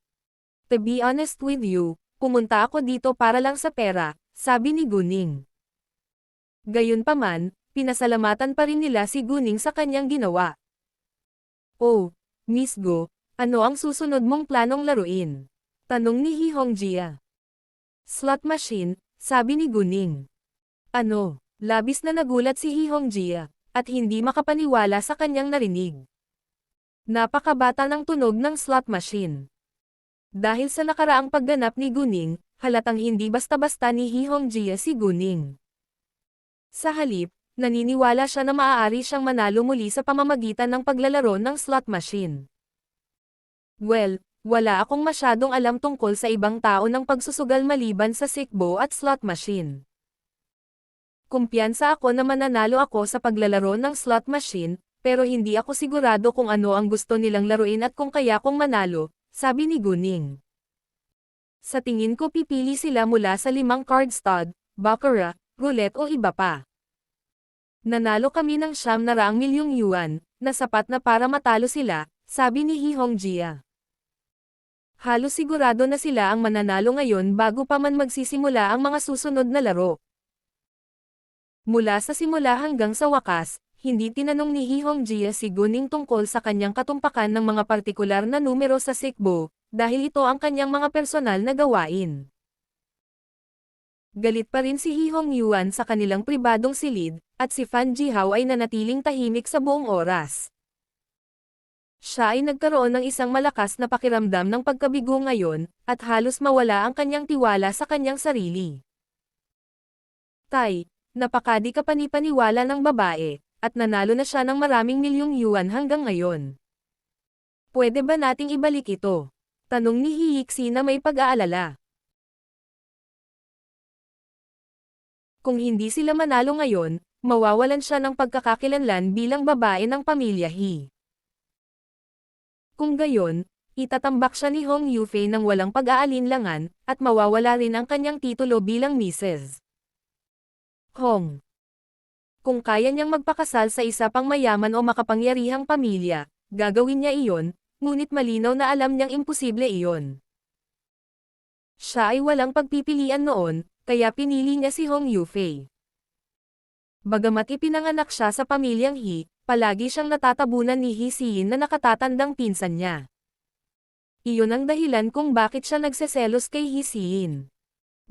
To be honest with you, Pumunta ako dito para lang sa pera, sabi ni Guning. Gayunpaman, pinasalamatan pa rin nila si Guning sa kanyang ginawa. Oh, Miss Go, ano ang susunod mong planong laruin? Tanong ni Hihongjia. Slot machine, sabi ni Guning. Ano? Labis na nagulat si Hihongjia, at hindi makapaniwala sa kanyang narinig. Napakabata ng tunog ng slot machine. Dahil sa nakaraang pagganap ni Guning, halatang hindi basta-basta ni Hihongjia si Guning. Sa halip, naniniwala siya na maaari siyang manalo muli sa pamamagitan ng paglalaro ng slot machine. Well, wala akong masyadong alam tungkol sa ibang tao ng pagsusugal maliban sa sikbo at slot machine. Kumpiyansa ako na mananalo ako sa paglalaro ng slot machine, pero hindi ako sigurado kung ano ang gusto nilang laruin at kung kaya kong manalo, sabi ni Guning. Sa tingin ko pipili sila mula sa 5 card stud, baccarat, roulette o iba pa. Nanalo kami ng 900 milyong yuan, na sapat na para matalo sila, sabi ni Hihongjia. Halos sigurado na sila ang mananalo ngayon bago pa man magsisimula ang mga susunod na laro. Mula sa simula hanggang sa wakas, hindi tinanong ni Hihongjia si Guning tungkol sa kanyang katumpakan ng mga partikular na numero sa sikbo, dahil ito ang kanyang mga personal na gawain. Galit pa rin si Hihongyuan sa kanilang pribadong silid, at si Fan Jihao ay nanatiling tahimik sa buong oras. Siya ay nagkaroon ng isang malakas na pakiramdam ng pagkabigo ngayon, at halos mawala ang kanyang tiwala sa kanyang sarili. Tay, napakadi ka panipaniwala ng babae, at nanalo na siya ng maraming milyong yuan hanggang ngayon. Pwede ba nating ibalik ito? Tanong ni Hiyiksi na may pag-aalala. Kung hindi sila manalo ngayon, mawawalan siya ng pagkakakilanlan bilang babae ng pamilya He. Kung gayon, itatambak siya ni Hong Yufei ng walang pag-aalinlangan, at mawawala rin ang kanyang titulo bilang Mrs. Hong. Kung kaya niyang magpakasal sa isa pang mayaman o makapangyarihang pamilya, gagawin niya iyon, ngunit malinaw na alam niyang imposible iyon. Siya ay walang pagpipilian noon, kaya pinili niya si Hong Yufei. Bagamat ipinanganak siya sa pamilyang He, palagi siyang natatabunan ni He Siin na nakatatandang pinsan niya. Iyon ang dahilan kung bakit siya nagseselos kay He Siin.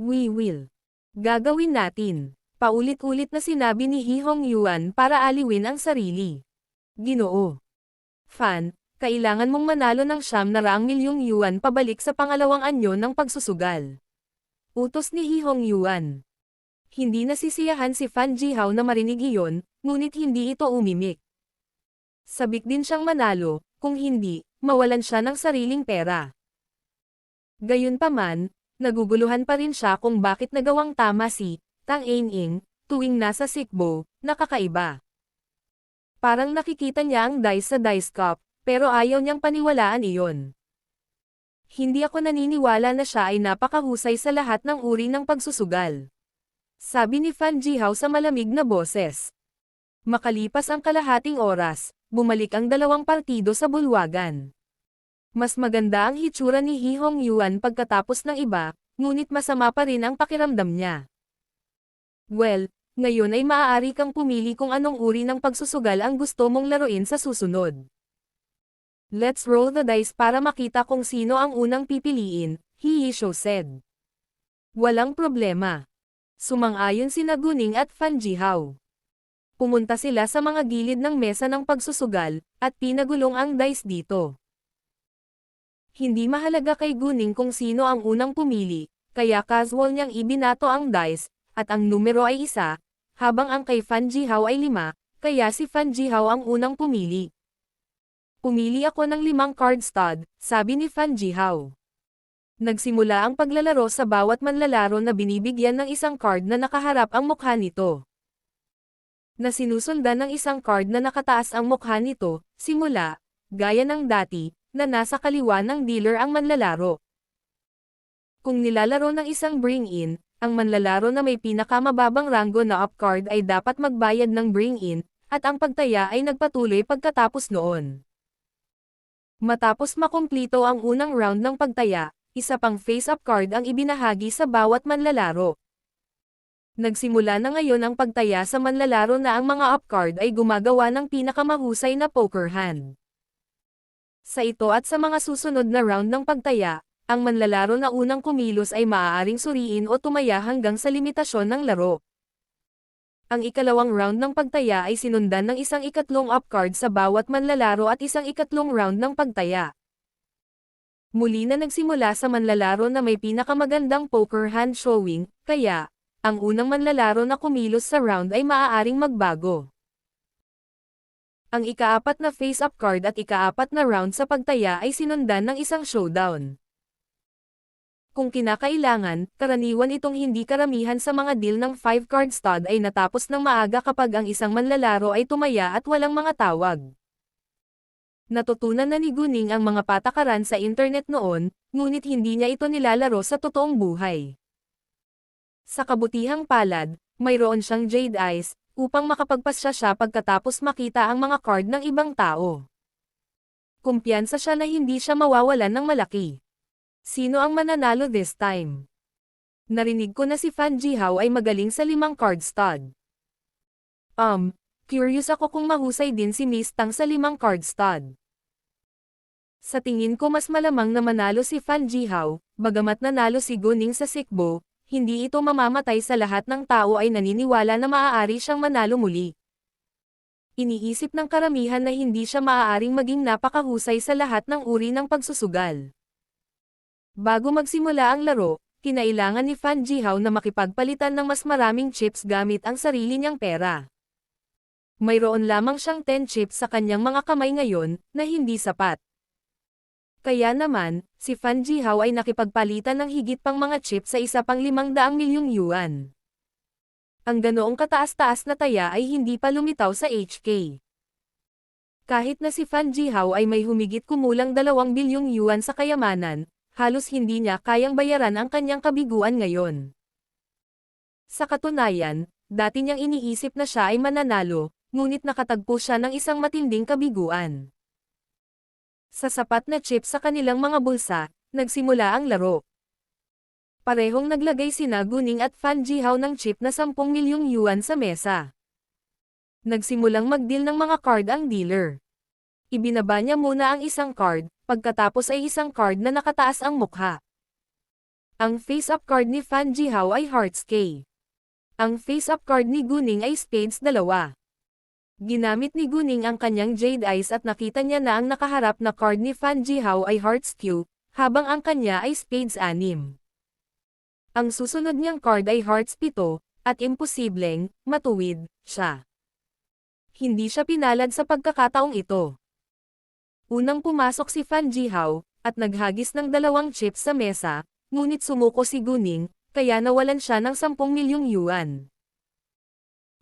We will. Gagawin natin. Paulit-ulit na sinabi ni He Hongyuan para aliwin ang sarili. Ginoo. Fan, kailangan mong manalo ng 900 milyong yuan pabalik sa pangalawang anyo ng pagsusugal. Utos ni He Hongyuan. Hindi nasisiyahan si Fan Jihao na marinig iyon, ngunit hindi ito umimik. Sabik din siyang manalo, kung hindi, mawalan siya ng sariling pera. Gayunpaman, naguguluhan pa rin siya kung bakit nagawang tama si Tang Ain-ing tuwing nasa sikbo, nakakaiba. Parang nakikita niya ang dice sa dice cup, pero ayaw niyang paniwalaan iyon. Hindi ako naniniwala na siya ay napakahusay sa lahat ng uri ng pagsusugal. Sabi ni Fan Jihao sa malamig na boses. Makalipas ang kalahating oras, bumalik ang dalawang partido sa bulwagan. Mas maganda ang hitsura ni He Hongyuan pagkatapos ng iba, ngunit masama pa rin ang pakiramdam niya. Well, ngayon ay maaari kang pumili kung anong uri ng pagsusugal ang gusto mong laruin sa susunod. Let's roll the dice para makita kung sino ang unang pipiliin, He Yisho said. Walang problema. Sumang-ayon sina Guning at Fan Jihao. Pumunta sila sa mga gilid ng mesa ng pagsusugal, at pinagulong ang dice dito. Hindi mahalaga kay Guning kung sino ang unang pumili, kaya casual niyang ibinato ang dice, at ang numero ay 1, habang ang kay Fan Jihao ay 5, kaya si Fan Jihao ang unang pumili. Pumili ako ng 5 card stud, sabi ni Fan Jihao. Nagsimula ang paglalaro sa bawat manlalaro na binibigyan ng isang card na nakaharap ang mukha nito. Na sinusundan ng isang card na nakataas ang mukha nito, simula, gaya ng dati, na nasa kaliwa ng dealer ang manlalaro. Kung nilalaro ng isang bring-in, ang manlalaro na may pinakamababang ranggo na up card ay dapat magbayad ng bring-in, at ang pagtaya ay nagpatuloy pagkatapos noon. Matapos makumplito ang unang round ng pagtaya, Isa pang face-up card ang ibinahagi sa bawat manlalaro. Nagsimula na ngayon ang pagtaya sa manlalaro na ang mga up card ay gumagawa ng pinakamahusay na poker hand. Sa ito at sa mga susunod na round ng pagtaya, ang manlalaro na unang kumilos ay maaaring suriin o tumaya hanggang sa limitasyon ng laro. Ang ikalawang round ng pagtaya ay sinundan ng isang ikatlong up card sa bawat manlalaro at isang ikatlong round ng pagtaya. Muli na nagsimula sa manlalaro na may pinakamagandang poker hand showing, kaya, ang unang manlalaro na kumilos sa round ay maaaring magbago. Ang ikaapat na face-up card at ikaapat na round sa pagtaya ay sinundan ng isang showdown. Kung kinakailangan, karaniwan itong hindi karamihan sa mga deal ng 5-card stud ay natapos ng maaga kapag ang isang manlalaro ay tumaya at walang mga tawag. Natutunan na ni Gunning ang mga patakaran sa internet noon, ngunit hindi niya ito nilalaro sa totoong buhay. Sa kabutihang palad, mayroon siyang Jade Eyes, upang makapagpasya siya pagkatapos makita ang mga card ng ibang tao. Kumpiyansa siya na hindi siya mawawalan ng malaki. Sino ang mananalo this time? Narinig ko na si Fan Jihao ay magaling sa 5-card stud. Curious ako kung mahusay din si Miss Tang sa 5-card stud. Sa tingin ko mas malamang na manalo si Fan Jihao, bagamat nanalo si Gunning sa Sikbo, hindi ito mamamatay sa lahat ng tao ay naniniwala na maaari siyang manalo muli. Iniisip ng karamihan na hindi siya maaaring maging napakahusay sa lahat ng uri ng pagsusugal. Bago magsimula ang laro, kinailangan ni Fan Jihao na makipagpalitan ng mas maraming chips gamit ang sarili niyang pera. Mayroon lamang siyang 10 chips sa kanyang mga kamay ngayon, na hindi sapat. Kaya naman, si Fan Jihao ay nakipagpalitan ng higit pang mga chip sa isa pang 500 milyong yuan. Ang ganoong kataas-taas na taya ay hindi pa lumitaw sa HK. Kahit na si Fan Jihao ay may humigit kumulang 2 bilyong yuan sa kayamanan, halos hindi niya kayang bayaran ang kanyang kabiguan ngayon. Sa katunayan, dati niyang iniisip na siya ay mananalo, ngunit nakatagpo siya ng isang matinding kabiguan. Sa sapat na chip sa kanilang mga bulsa, nagsimula ang laro. Parehong naglagay sina Gunning at Fan Jihao ng chip na 10 milyong yuan sa mesa. Nagsimulang mag-deal ng mga card ang dealer. Ibinaba niya muna ang isang card, pagkatapos ay isang card na nakataas ang mukha. Ang face-up card ni Fan Jihao ay Hearts K. Ang face-up card ni Gunning ay Spades 2. Ginamit ni Gunning ang kanyang Jade Eyes at nakita niya na ang nakaharap na card ni Fan Jihao ay Hearts Q, habang ang kanya ay Spades 6. Ang susunod niyang card ay Hearts 7, at imposibleng, matuwid, siya. Hindi siya pinalad sa pagkakataong ito. Unang pumasok si Fan Jihao, at naghagis ng 2 chips sa mesa, ngunit sumuko si Gunning, kaya nawalan siya ng 10 milyong yuan.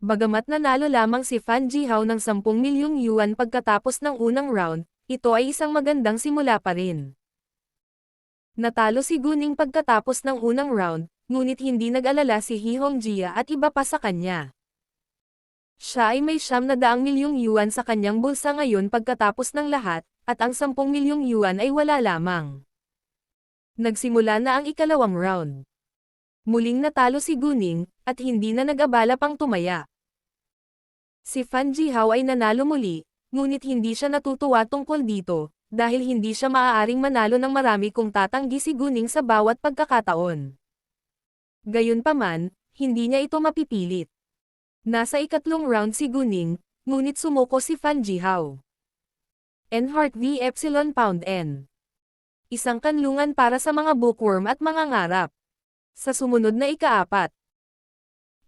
Bagamat nanalo lamang si Fan Jihao ng 10 milyong yuan pagkatapos ng unang round, ito ay isang magandang simula pa rin. Natalo si Gunning pagkatapos ng unang round, ngunit hindi nag-alala si He Hongjia at iba pa sa kanya. Siya ay may 900 milyong yuan sa kanyang bulsa ngayon pagkatapos ng lahat, at ang 10 milyong yuan ay wala lamang. Nagsimula na ang ikalawang round. Muling natalo si Gunning, at hindi na nag-abala pang tumaya. Si Fan Jihao ay nanalo muli, ngunit hindi siya natutuwa tungkol dito, dahil hindi siya maaaring manalo ng marami kung tatanggi si Gunning sa bawat pagkakataon. Gayunpaman, hindi niya ito mapipilit. Nasa ikatlong round si Gunning, ngunit sumuko si Fan Jihao. N-Heart v Epsilon Pound N. Isang kanlungan para sa mga bookworm at mga ngarap. Sa sumunod na ika-4,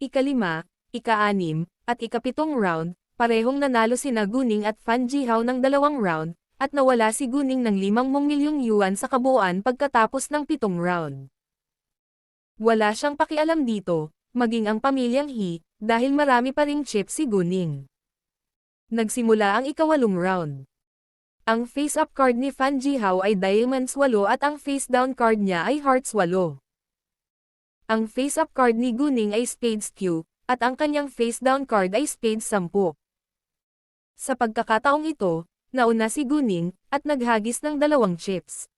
ika-5, ika-6, at ika-7 round, parehong nanalo sina Gunning at Fan Jihao ng 2 round, at nawala si Gunning ng 5 milyong yuan sa kabuuan pagkatapos ng 7 round. Wala siyang pakialam dito, maging ang pamilyang He, dahil marami pa ring chip si Gunning. Nagsimula ang ika-8 round. Ang face-up card ni Fan Jihao ay Diamonds 8 at ang face-down card niya ay Hearts 8. Ang face-up card ni Gunning ay Spades Q, at ang kanyang face-down card ay Spades 10. Sa pagkakataong ito, nauna si Gunning, at naghagis ng 2 chips.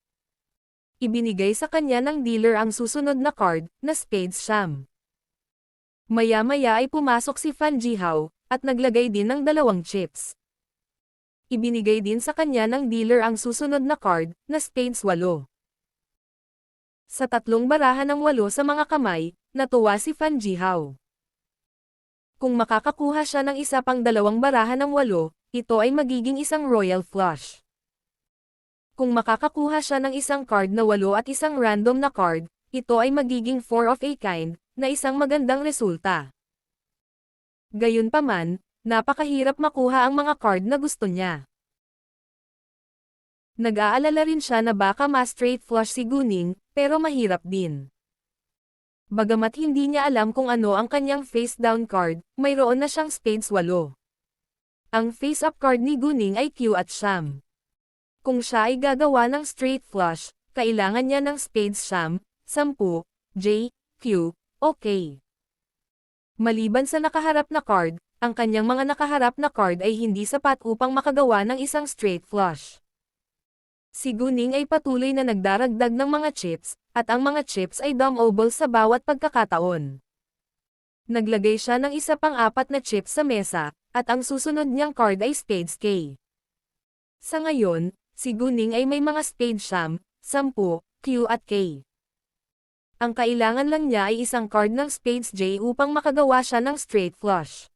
Ibinigay sa kanya ng dealer ang susunod na card, na Spades Siyam. Maya-maya ay pumasok si Fan Jihao, at naglagay din ng 2 chips. Ibinigay din sa kanya ng dealer ang susunod na card, na Spades 8. Sa 3 barahan ng 8 sa mga kamay, natuwa si Fan Jihao. Kung makakakuha siya ng isa pang 2 barahan ng 8, ito ay magiging isang royal flush. Kung makakakuha siya ng isang card na 8 at isang random na card, ito ay magiging 4 of a kind, na isang magandang resulta. Gayunpaman, napakahirap makuha ang mga card na gusto niya. Nag-aalala rin siya na baka ma-straight flush si Guning, pero mahirap din. Bagamat hindi niya alam kung ano ang kanyang face-down card, mayroon na siyang Spades 8. Ang face-up card ni Guning ay Q at Siyam. Kung siya ay gagawa ng straight flush, kailangan niya ng Spades Siyam, 10, J, Q, OK. Maliban sa nakaharap na card, ang kanyang mga nakaharap na card ay hindi sapat upang makagawa ng isang straight flush. Si Guning ay patuloy na nagdaragdag ng mga chips, at ang mga chips ay dumbable sa bawat pagkakataon. Naglagay siya ng isa pang 4 na chips sa mesa, at ang susunod niyang card ay Spades K. Sa ngayon, si Guning ay may mga Spades Siyam, 10, Q at K. Ang kailangan lang niya ay isang card ng Spades J upang makagawa siya ng straight flush.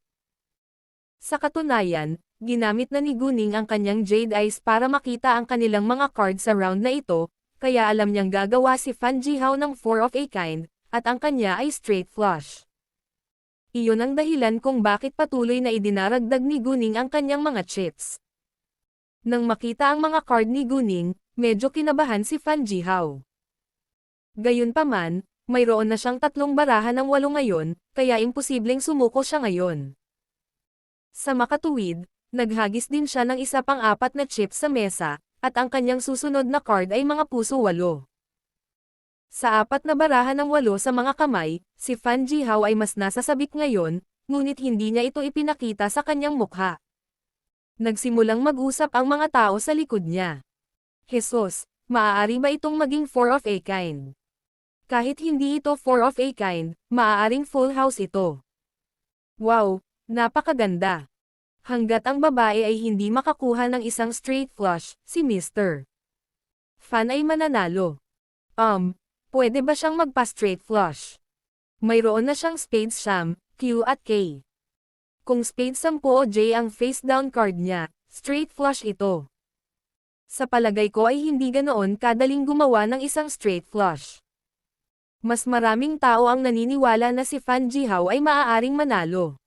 Sa katunayan, ginamit na ni Guning ang kanyang Jade Eyes para makita ang kanilang mga card sa round na ito, kaya alam niyang gagawa si Fan Jihao ng 4 of a kind, at ang kanya ay straight flush. Iyon ang dahilan kung bakit patuloy na idinaragdag ni Guning ang kanyang mga chips. Nang makita ang mga card ni Guning, medyo kinabahan si Fan Jihao. Gayunpaman, mayroon na siyang 3 barahan ng 8 ngayon, kaya imposibleng sumuko siya ngayon. Sa makatuwid, naghagis din siya ng isa pang 4 na chips sa mesa, at ang kanyang susunod na card ay mga puso 8. Sa 4 na barahan ng 8 sa mga kamay, si Fan Jihao ay mas nasa sabik ngayon, ngunit hindi niya ito ipinakita sa kanyang mukha. Nagsimulang mag-usap ang mga tao sa likod niya. Jesus, maaari ba itong maging 4 of a kind? Kahit hindi ito 4 of a kind, maaaring full house ito. Wow, napakaganda. Hanggat ang babae ay hindi makakuha ng isang straight flush, si Mr. Fan ay mananalo. Pwede ba siyang magpa-straight flush? Mayroon na siyang Spades Siyam, Q at K. Kung Spades 10 o J ang face-down card niya, straight flush ito. Sa palagay ko ay hindi ganoon kadaling gumawa ng isang straight flush. Mas maraming tao ang naniniwala na si Fan Jihao ay maaaring manalo.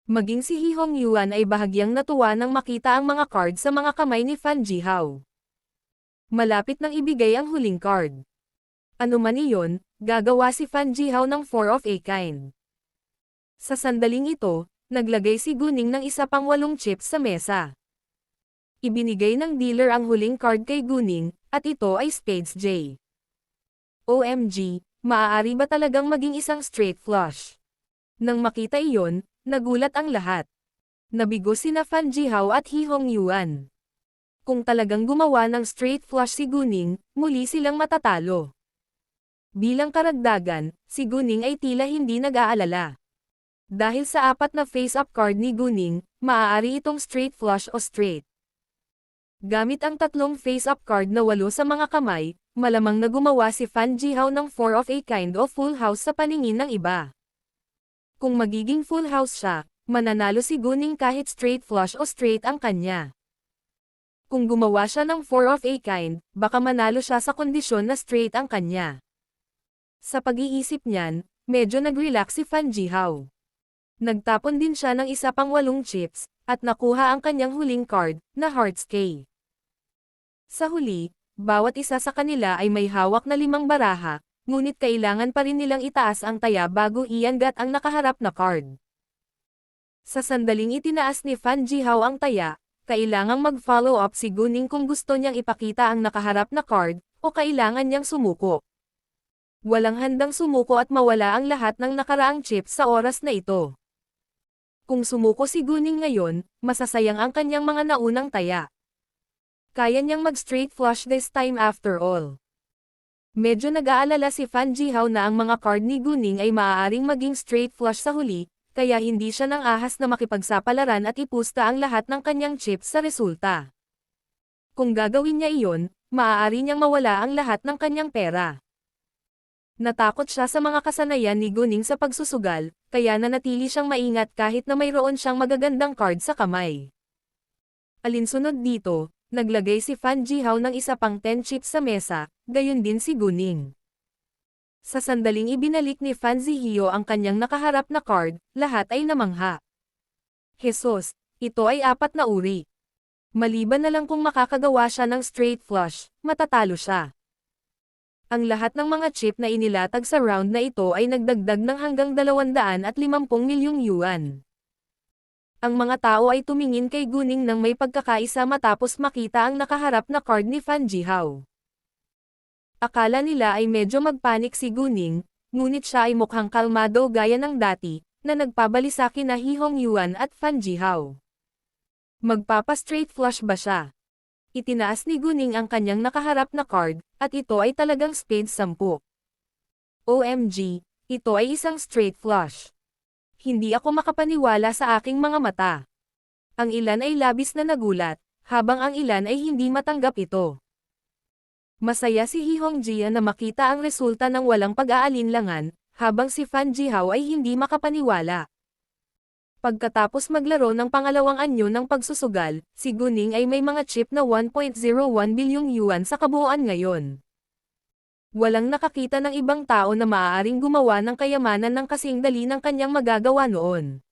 Maging si Hihong Yuan ay bahagyang natuwa nang makita ang mga card sa mga kamay ni Fan Jihao. Malapit nang ibigay ang huling card. Ano man iyon, gagawa si Fan Jihao ng 4 of a kind. Sa sandaling ito, naglagay si Guning ng isa pang 8 chips sa mesa. Ibinigay ng dealer ang huling card kay Guning, at ito ay Spades J. OMG, maaari ba talagang maging isang straight flush? Nang makita iyon, nagulat ang lahat. Nabigo sina Fan Jihao at Hihong Yuan. Kung talagang gumawa ng straight flush si Guning, muli silang matatalo. Bilang karagdagan, si Guning ay tila hindi nag-aalala. Dahil sa 4 na face-up card ni Guning, maaari itong straight flush o straight. Gamit ang 3 face-up card na 8 sa mga kamay, malamang na gumawa si Fan Jihao ng 4 of a kind o full house sa paningin ng iba. Kung magiging full house siya, mananalo si Guning kahit straight flush o straight ang kanya. Kung gumawa siya ng 4 of a kind, baka manalo siya sa kondisyon na straight ang kanya. Sa pag-iisip niyan, medyo nag-relax si Fan Jihao. Nagtapon din siya ng isa pang 8 chips, at nakuha ang kanyang huling card, na Hearts K. Sa huli, bawat isa sa kanila ay may hawak na 5 baraha, ngunit kailangan pa rin nilang itaas ang taya bago iangat ang nakaharap na card. Sa sandaling itinaas ni Fan Jihao ang taya, kailangang mag-follow up si Guning kung gusto niyang ipakita ang nakaharap na card, o kailangan niyang sumuko. Walang handang sumuko at mawala ang lahat ng nakaraang chips sa oras na ito. Kung sumuko si Guning ngayon, masasayang ang kanyang mga naunang taya. Kaya niyang mag-straight flush this time after all. Medyo nag-aalala si Fan Jiao na ang mga card ni Guning ay maaaring maging straight flush sa huli, kaya hindi siya nang ahas na makipagsapalaran at ipusta ang lahat ng kanyang chips sa resulta. Kung gagawin niya iyon, maaari niyang mawala ang lahat ng kanyang pera. Natakot siya sa mga kasanayan ni Guning sa pagsusugal, kaya nanatili siyang maingat kahit na mayroon siyang magagandang card sa kamay. Alinsunod dito, naglagay si Fan Jiao ng isa pang 10 chips sa mesa, gayon din si Guning. Sa sandaling ibinalik ni Fan Zihiyo ang kanyang nakaharap na card, lahat ay namangha. Jesus, ito ay 4 na uri. Maliban na lang kung makakagawa siya ng straight flush, matatalo siya. Ang lahat ng mga chip na inilatag sa round na ito ay nagdagdag ng hanggang 250 milyong yuan. Ang mga tao ay tumingin kay Guning nang may pagkakaisa matapos makita ang nakaharap na card ni Fan Jiao. Akala nila ay medyo magpanik si Guning, ngunit siya ay mukhang kalmado gaya ng dati, na nagpabalisa kina Hihong Yuan at Fan Jiao. Magpapa-straight flush ba siya? Itinaas ni Guning ang kanyang nakaharap na card, at ito ay talagang spade 10. OMG, ito ay isang straight flush. Hindi ako makapaniwala sa aking mga mata. Ang ilan ay labis na nagulat, habang ang ilan ay hindi matanggap ito. Masaya si Hihong Jia na makita ang resulta ng walang pag-aalinlangan, habang si Fan Jiao ay hindi makapaniwala. Pagkatapos maglaro ng pangalawang anyo ng pagsusugal, si Guning ay may mga chip na 1.01 bilyong yuan sa kabuuan ngayon. Walang nakakita ng ibang tao na maaaring gumawa ng kayamanan ng kasing dali ng kanyang magagawa noon.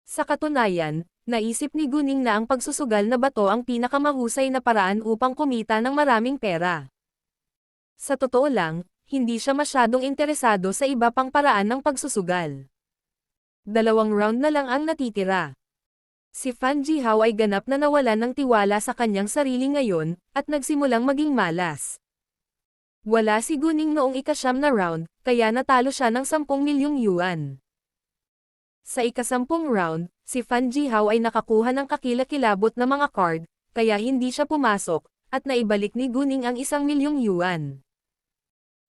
Sa katunayan, naisip ni Guning na ang pagsusugal na bato ang pinakamahusay na paraan upang kumita ng maraming pera. Sa totoo lang, hindi siya masyadong interesado sa iba pang paraan ng pagsusugal. 2 round na lang ang natitira. Si Fan Jiao ay ganap na nawalan ng tiwala sa kanyang sarili ngayon, at nagsimulang maging malas. Wala si Guning noong ika-9 na round, kaya natalo siya ng 10 milyong yuan. Sa ika-10 round, si Fan Jiao ay nakakuha ng kakilakilabot na mga card, kaya hindi siya pumasok, at naibalik ni Guning ang 1 milyong yuan.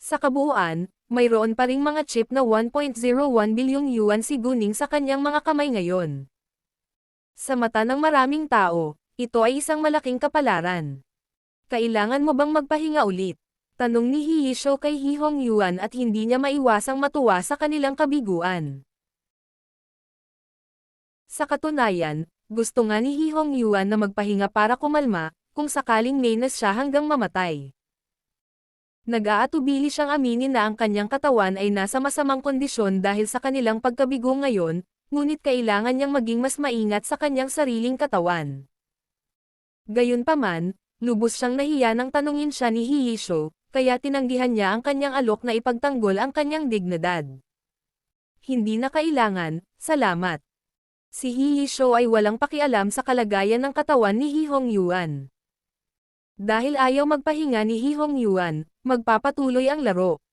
Sa kabuuan, mayroon pa ring mga chip na 1.01 bilyong yuan si Guning sa kanyang mga kamay ngayon. Sa mata ng maraming tao, ito ay isang malaking kapalaran. Kailangan mo bang magpahinga ulit? Tanong ni Hiyisho kay Hihong Yuan at hindi niya maiwasang matuwa sa kanilang kabiguan. Sa katunayan, gusto nga ni Hihong Yuan na magpahinga para kumalma, kung sakaling mainas siya hanggang mamatay. Nag-aatubili siyang aminin na ang kanyang katawan ay nasa masamang kondisyon dahil sa kanilang pagkabigo ngayon, ngunit kailangan niyang maging mas maingat sa kanyang sariling katawan. Gayunpaman, lubos siyang nahiya nang tanungin siya ni Hiyisho, kaya tinanggihan niya ang kanyang alok na ipagtanggol ang kanyang dignidad. Hindi na kailangan, salamat. Si Hiyisho ay walang pakialam sa kalagayan ng katawan ni Hihong Yuan. Dahil ayaw magpahinga ni Hihong Yuan, magpapatuloy ang laro.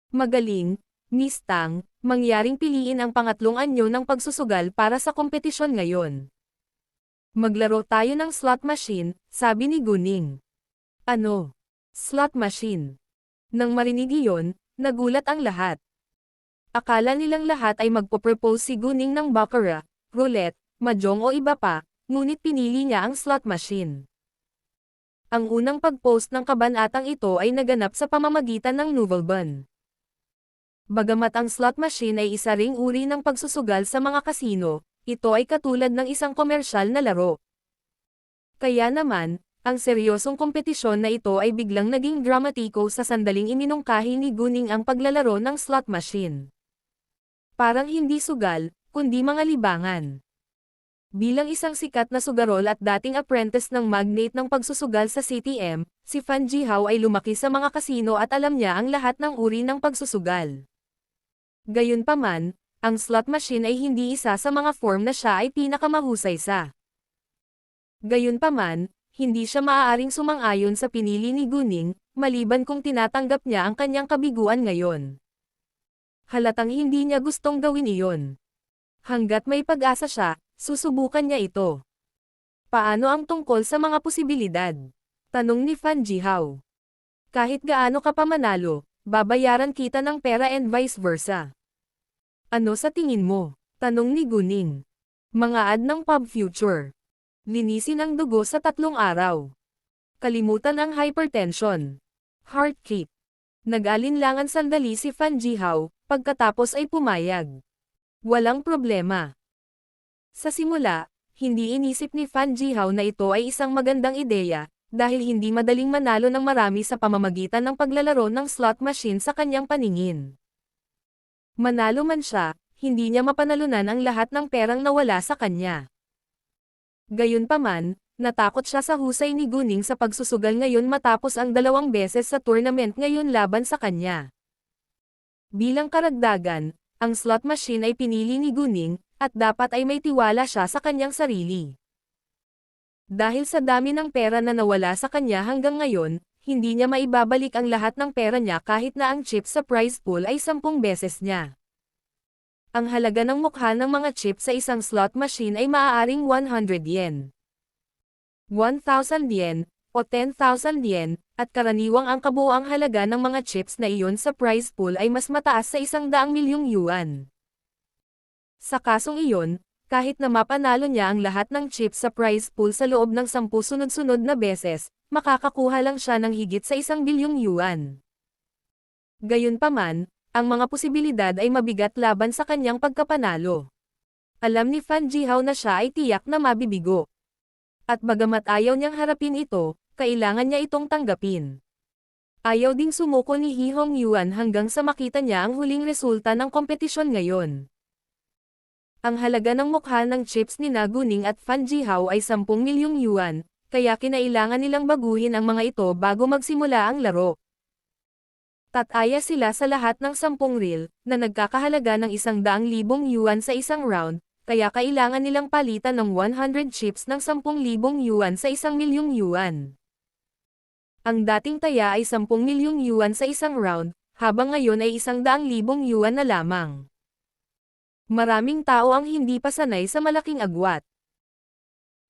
Magaling, Miss Tang, mangyaring piliin ang pangatlong anyo ng pagsusugal para sa kompetisyon ngayon. Maglaro tayo ng slot machine, sabi ni Guning. Ano? Slot machine. Nang marinig iyon, nagulat ang lahat. Akala nilang lahat ay magpo-propose si Guning ng baccarat, roulette, mahjong o iba pa, ngunit pinili niya ang slot machine. Ang unang pag-post ng kabanatang ito ay naganap sa pamamagitan ng Nuvalban. Bagamat ang slot machine ay isa ring uri ng pagsusugal sa mga kasino, ito ay katulad ng isang komersyal na laro. Kaya naman, ang seryosong kompetisyon na ito ay biglang naging dramatiko sa sandaling iminungkahi ni Guning ang paglalaro ng slot machine. Parang hindi sugal, kundi mga libangan. Bilang isang sikat na sugarol at dating apprentice ng magnate ng pagsusugal sa CTM, si Fan Jiao ay lumaki sa mga kasino at alam niya ang lahat ng uri ng pagsusugal. Gayunpaman, ang slot machine ay hindi isa sa mga form na siya ay pinakamahusay sa. Gayunpaman, hindi siya maaaring sumang-ayon sa pinili ni Guning, maliban kung tinatanggap niya ang kanyang kabiguan ngayon. Halatang hindi niya gustong gawin iyon. Hanggat may pag-asa siya, susubukan niya ito. Paano ang tungkol sa mga posibilidad? Tanong ni Fan Jiao. Kahit gaano ka pa manalo, babayaran kita ng pera and vice versa. Ano sa tingin mo? Tanong ni Guning. Mga ad ng Pub Future. Linisin ang dugo sa 3 araw. Kalimutan ang hypertension. Heart keep. Nag-alinlangan sandali si Fan Jihao, pagkatapos ay pumayag. Walang problema. Sa simula, hindi inisip ni Fan Jihao na ito ay isang magandang ideya, dahil hindi madaling manalo ng marami sa pamamagitan ng paglalaro ng slot machine sa kanyang paningin. Manalo man siya, hindi niya mapanalunan ang lahat ng perang nawala sa kanya. Gayunpaman, natakot siya sa husay ni Guning sa pagsusugal ngayon matapos ang 2 beses sa tournament ngayon laban sa kanya. Bilang karagdagan, ang slot machine ay pinili ni Guning, at dapat ay may tiwala siya sa kanyang sarili. Dahil sa dami ng pera na nawala sa kanya hanggang ngayon, hindi niya maibabalik ang lahat ng pera niya kahit na ang chips sa prize pool ay 10 beses niya. Ang halaga ng mukha ng mga chips sa isang slot machine ay maaaring 100 yen, 1,000 yen, o 10,000 yen, at karaniwang ang kabuuang halaga ng mga chips na iyon sa prize pool ay mas mataas sa 100 milyong yuan. Sa kasong iyon, kahit na mapanalo niya ang lahat ng chips sa prize pool sa loob ng 10 sunod-sunod na beses, makakakuha lang siya ng higit sa 1 bilyong yuan. Gayunpaman, ang mga posibilidad ay mabigat laban sa kanyang pagkapanalo. Alam ni Fan Jihao na siya ay tiyak na mabibigo. At bagamat ayaw niyang harapin ito, kailangan niya itong tanggapin. Ayaw ding sumuko ni Hee Hong Yuan hanggang sa makita niya ang huling resulta ng kompetisyon ngayon. Ang halaga ng mukha ng chips ni Guning at Fan Jihao ay 10 milyong yuan, kaya kinailangan nilang baguhin ang mga ito bago magsimula ang laro. Tataya sila sa lahat ng 10 reel, na nagkakahalaga ng 100,000 yuan sa isang round, kaya kailangan nilang palitan ng 100 chips ng 10,000 yuan sa 1 milyong yuan. Ang dating taya ay 10 milyong yuan sa isang round, habang ngayon ay 100,000 yuan na lamang. Maraming tao ang hindi pa sanay sa malaking agwat.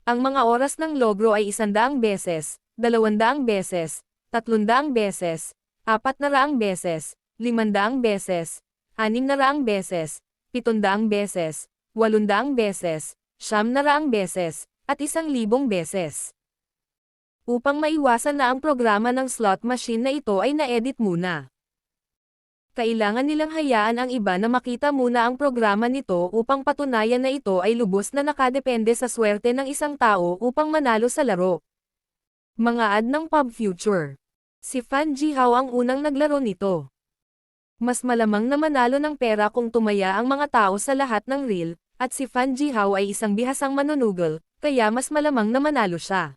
Ang mga oras ng logro ay 100 beses, 200 beses, 300 beses, 400 beses, 500 beses, 600 beses, 700 beses, 800 beses, 900 beses, at 1,000 beses. Upang maiwasan na ang programa ng slot machine na ito ay na-edit muna. Kailangan nilang hayaan ang iba na makita muna ang programa nito upang patunayan na ito ay lubos na nakadepende sa swerte ng isang tao upang manalo sa laro. Mga ad ng Pub Future. Si Fan Jihao ang unang naglaro nito. Mas malamang na manalo ng pera kung tumaya ang mga tao sa lahat ng reel, at si Fan Jihao ay isang bihasang manunugol, kaya mas malamang na manalo siya.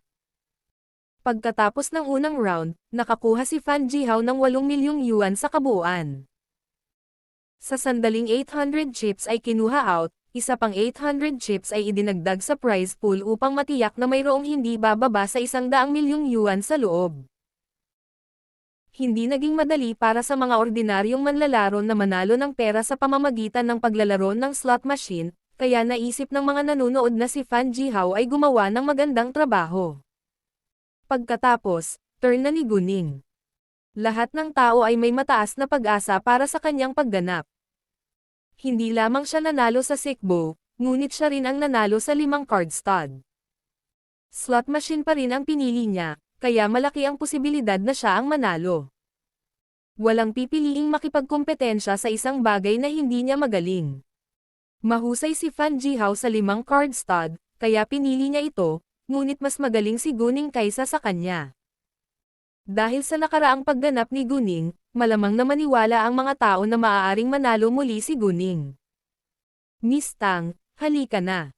Pagkatapos ng unang round, nakakuha si Fan Jihao ng 8 milyong yuan sa kabuuan. Sa sandaling 800 chips ay kinuha out, isa pang 800 chips ay idinagdag sa prize pool upang matiyak na mayroong hindi bababa sa 100 milyong yuan sa loob. Hindi naging madali para sa mga ordinaryong manlalaro na manalo ng pera sa pamamagitan ng paglalaro ng slot machine, kaya naisip ng mga nanonood na si Fan Jihao ay gumawa ng magandang trabaho. Pagkatapos, turn na ni Guning. Lahat ng tao ay may mataas na pag-asa para sa kanyang pagganap. Hindi lamang siya nanalo sa Sikbo, ngunit siya rin ang nanalo sa 5 card stud. Slot machine pa rin ang pinili niya, kaya malaki ang posibilidad na siya ang manalo. Walang pipiliing makipagkompetensya sa isang bagay na hindi niya magaling. Mahusay si Fan Jihao sa 5 card stud, kaya pinili niya ito, ngunit mas magaling si Guning kaysa sa kanya. Dahil sa nakaraang pagganap ni Guning, malamang na maniwala ang mga tao na maaaring manalo muli si Guning. Miss Tang, halika na.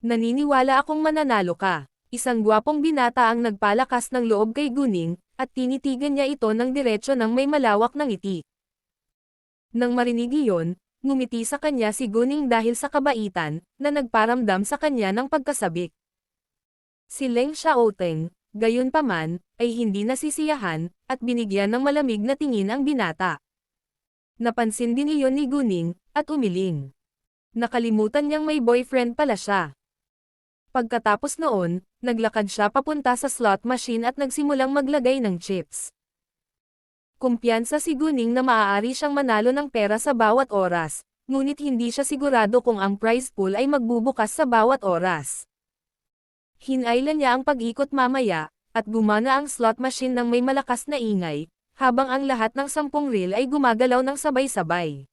Naniniwala akong mananalo ka. Isang gwapong binata ang nagpalakas ng loob kay Guning, at tinitigan niya ito ng diretsyo ng may malawak na ngiti. Nang marinig iyon, ngumiti sa kanya si Guning dahil sa kabaitan, na nagparamdam sa kanya ng pagkasabik. Si Leng Xiaoteng, gayunpaman, ay hindi nasisiyahan, at binigyan ng malamig na tingin ang binata. Napansin din iyon ni Guning, at umiling. Nakalimutan niyang may boyfriend pala siya. Pagkatapos noon, naglakad siya papunta sa slot machine at nagsimulang maglagay ng chips. Kumpiyansa si Guning na maaari siyang manalo ng pera sa bawat oras, ngunit hindi siya sigurado kung ang prize pool ay magbubukas sa bawat oras. Hinailan niya ang pag-ikot mamaya, at gumana ang slot machine ng may malakas na ingay, habang ang lahat ng 10 reel ay gumagalaw ng sabay-sabay.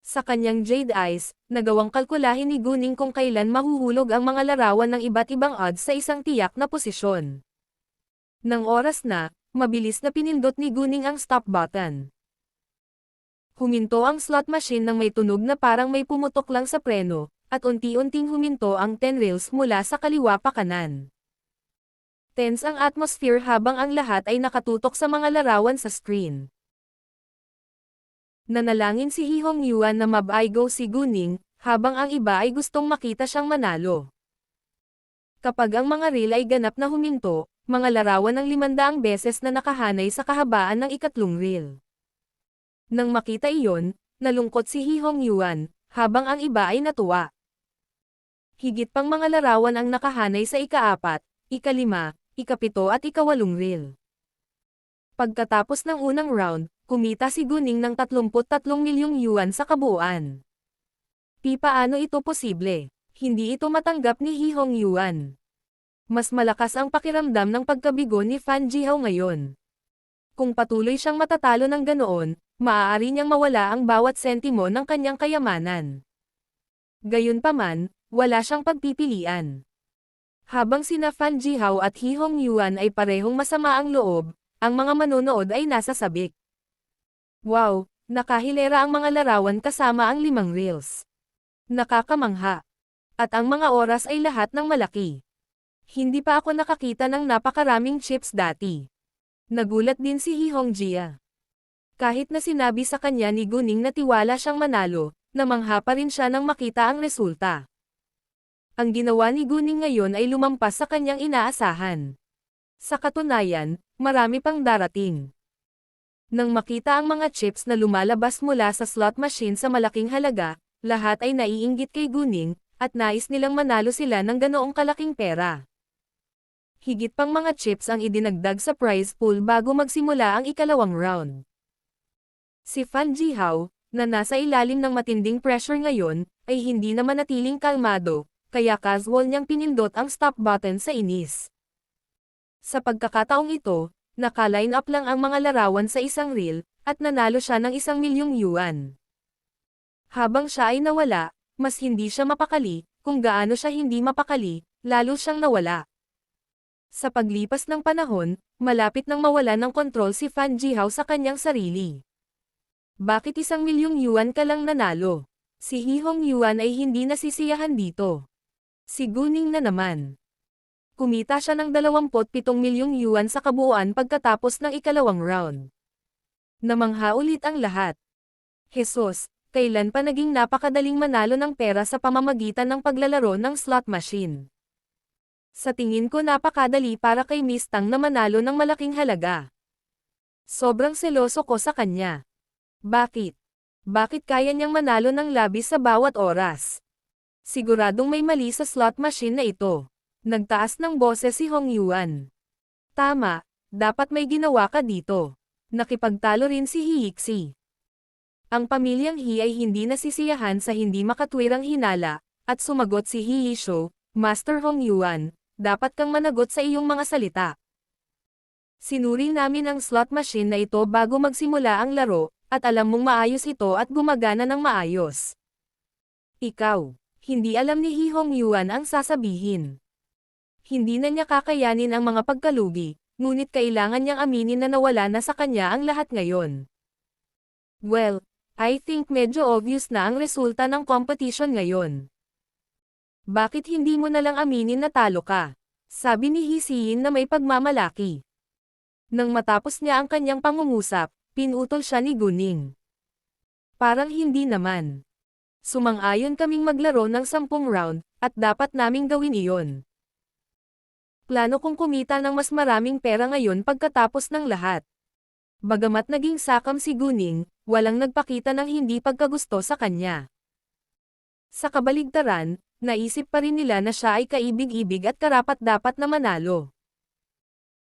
Sa kanyang jade eyes, nagawang kalkulahin ni Guning kung kailan mahuhulog ang mga larawan ng iba't ibang odds sa isang tiyak na posisyon. Nang oras na, mabilis na pinindot ni Guning ang stop button. Huminto ang slot machine nang may tunog na parang may pumutok lang sa preno, at unti-unting huminto ang 10 reels mula sa kaliwa pa kanan. Tense ang atmosphere habang ang lahat ay nakatutok sa mga larawan sa screen. Nanalangin si Hee-hong Yuan na mab-go si Guning, habang ang iba ay gustong makita siyang manalo. Kapag ang mga reel ay ganap na huminto, mga larawan ng 500 beses na nakahanay sa kahabaan ng ikatlong reel. Nang makita iyon, nalungkot si Hee-hong Yuan, habang ang iba ay natuwa. Higit pang mga larawan ang nakahanay sa ika-4, ika-5, ika-7 at ika-8 reel. Pagkatapos ng unang round, kumita si Guning ng 33 milyong yuan sa kabuuan. Paano ito posible? Hindi ito matanggap ni Hee-hong Yuan. Mas malakas ang pakiramdam ng pagkabigo ni Fan Jihao ngayon. Kung patuloy siyang matatalo ng ganoon, maaari niyang mawala ang bawat sentimo ng kanyang kayamanan. Gayunpaman, wala siyang pagpipilian. Habang sina Fan Jihao at Hee-hong Yuan ay parehong masama ang loob, ang mga manonood ay nasa sabik. Wow, nakahilera ang mga larawan kasama ang 5 reels. Nakakamangha. At ang mga oras ay lahat ng malaki. Hindi pa ako nakakita ng napakaraming chips dati. Nagulat din si Hee-hong Jia. Kahit na sinabi sa kanya ni Guning na tiwala siyang manalo, namangha pa rin siya nang makita ang resulta. Ang ginawa ni Guning ngayon ay lumampas sa kanyang inaasahan. Sa katunayan, marami pang darating. Nang makita ang mga chips na lumalabas mula sa slot machine sa malaking halaga, lahat ay naiinggit kay Guning, at nais nilang manalo sila ng ganoong kalaking pera. Higit pang mga chips ang idinagdag sa prize pool bago magsimula ang ikalawang round. Si Fan Jihao, na nasa ilalim ng matinding pressure ngayon, ay hindi na manatiling kalmado, kaya casual niyang pinindot ang stop button sa inis. Sa pagkakataong ito, naka-line up lang ang mga larawan sa isang reel, at nanalo siya ng 1 milyong yuan. Habang siya ay nawala, mas hindi siya mapakali, kung gaano siya hindi mapakali, lalo siyang nawala. Sa paglipas ng panahon, malapit nang mawala ng kontrol si Fan Jihao sa kanyang sarili. Bakit 1 milyong yuan ka lang nanalo? Si Hee-hong Yuan ay hindi nasisiyahan dito. Si Guning na naman. Kumita siya ng 27 milyong yuan sa kabuuan pagkatapos ng ikalawang round. Namangha ulit ang lahat. Jesus, kailan pa naging napakadaling manalo ng pera sa pamamagitan ng paglalaro ng slot machine? Sa tingin ko napakadali para kay Miss Tang na manalo ng malaking halaga. Sobrang seloso ko sa kanya. Bakit? Bakit kaya niyang manalo ng labis sa bawat oras? Siguradong may mali sa slot machine na ito. Nagtaas ng boses si Hong Yuan. Tama, dapat may ginawa ka dito. Nakipagtalo rin si Hee-xi. Ang pamilyang He ay hindi nasisiyahan sa hindi makatwirang hinala, at sumagot si Hee-sho, Master Hong Yuan, dapat kang managot sa iyong mga salita. Sinuri namin ang slot machine na ito bago magsimula ang laro, at alam mong maayos ito at gumagana ng maayos. Ikaw, hindi alam ni Hee-hong Yuan ang sasabihin. Hindi na niya kakayanin ang mga pagkalugi, ngunit kailangan niyang aminin na nawala na sa kanya ang lahat ngayon. Well, I think medyo obvious na ang resulta ng competition ngayon. Bakit hindi mo na lang aminin na talo ka? Sabi ni Hee-sein na may pagmamalaki. Nang matapos niya ang kanyang pangungusap, pinutol siya ni Guning. Parang hindi naman. Sumang-ayon kaming maglaro ng 10 round, at dapat naming gawin iyon. Plano kong kumita ng mas maraming pera ngayon pagkatapos ng lahat. Bagamat naging sakam si Guning, walang nagpakita ng hindi pagkagusto sa kanya. Sa kabaligtaran, naisip pa rin nila na siya ay kaibig-ibig at karapat-dapat na manalo.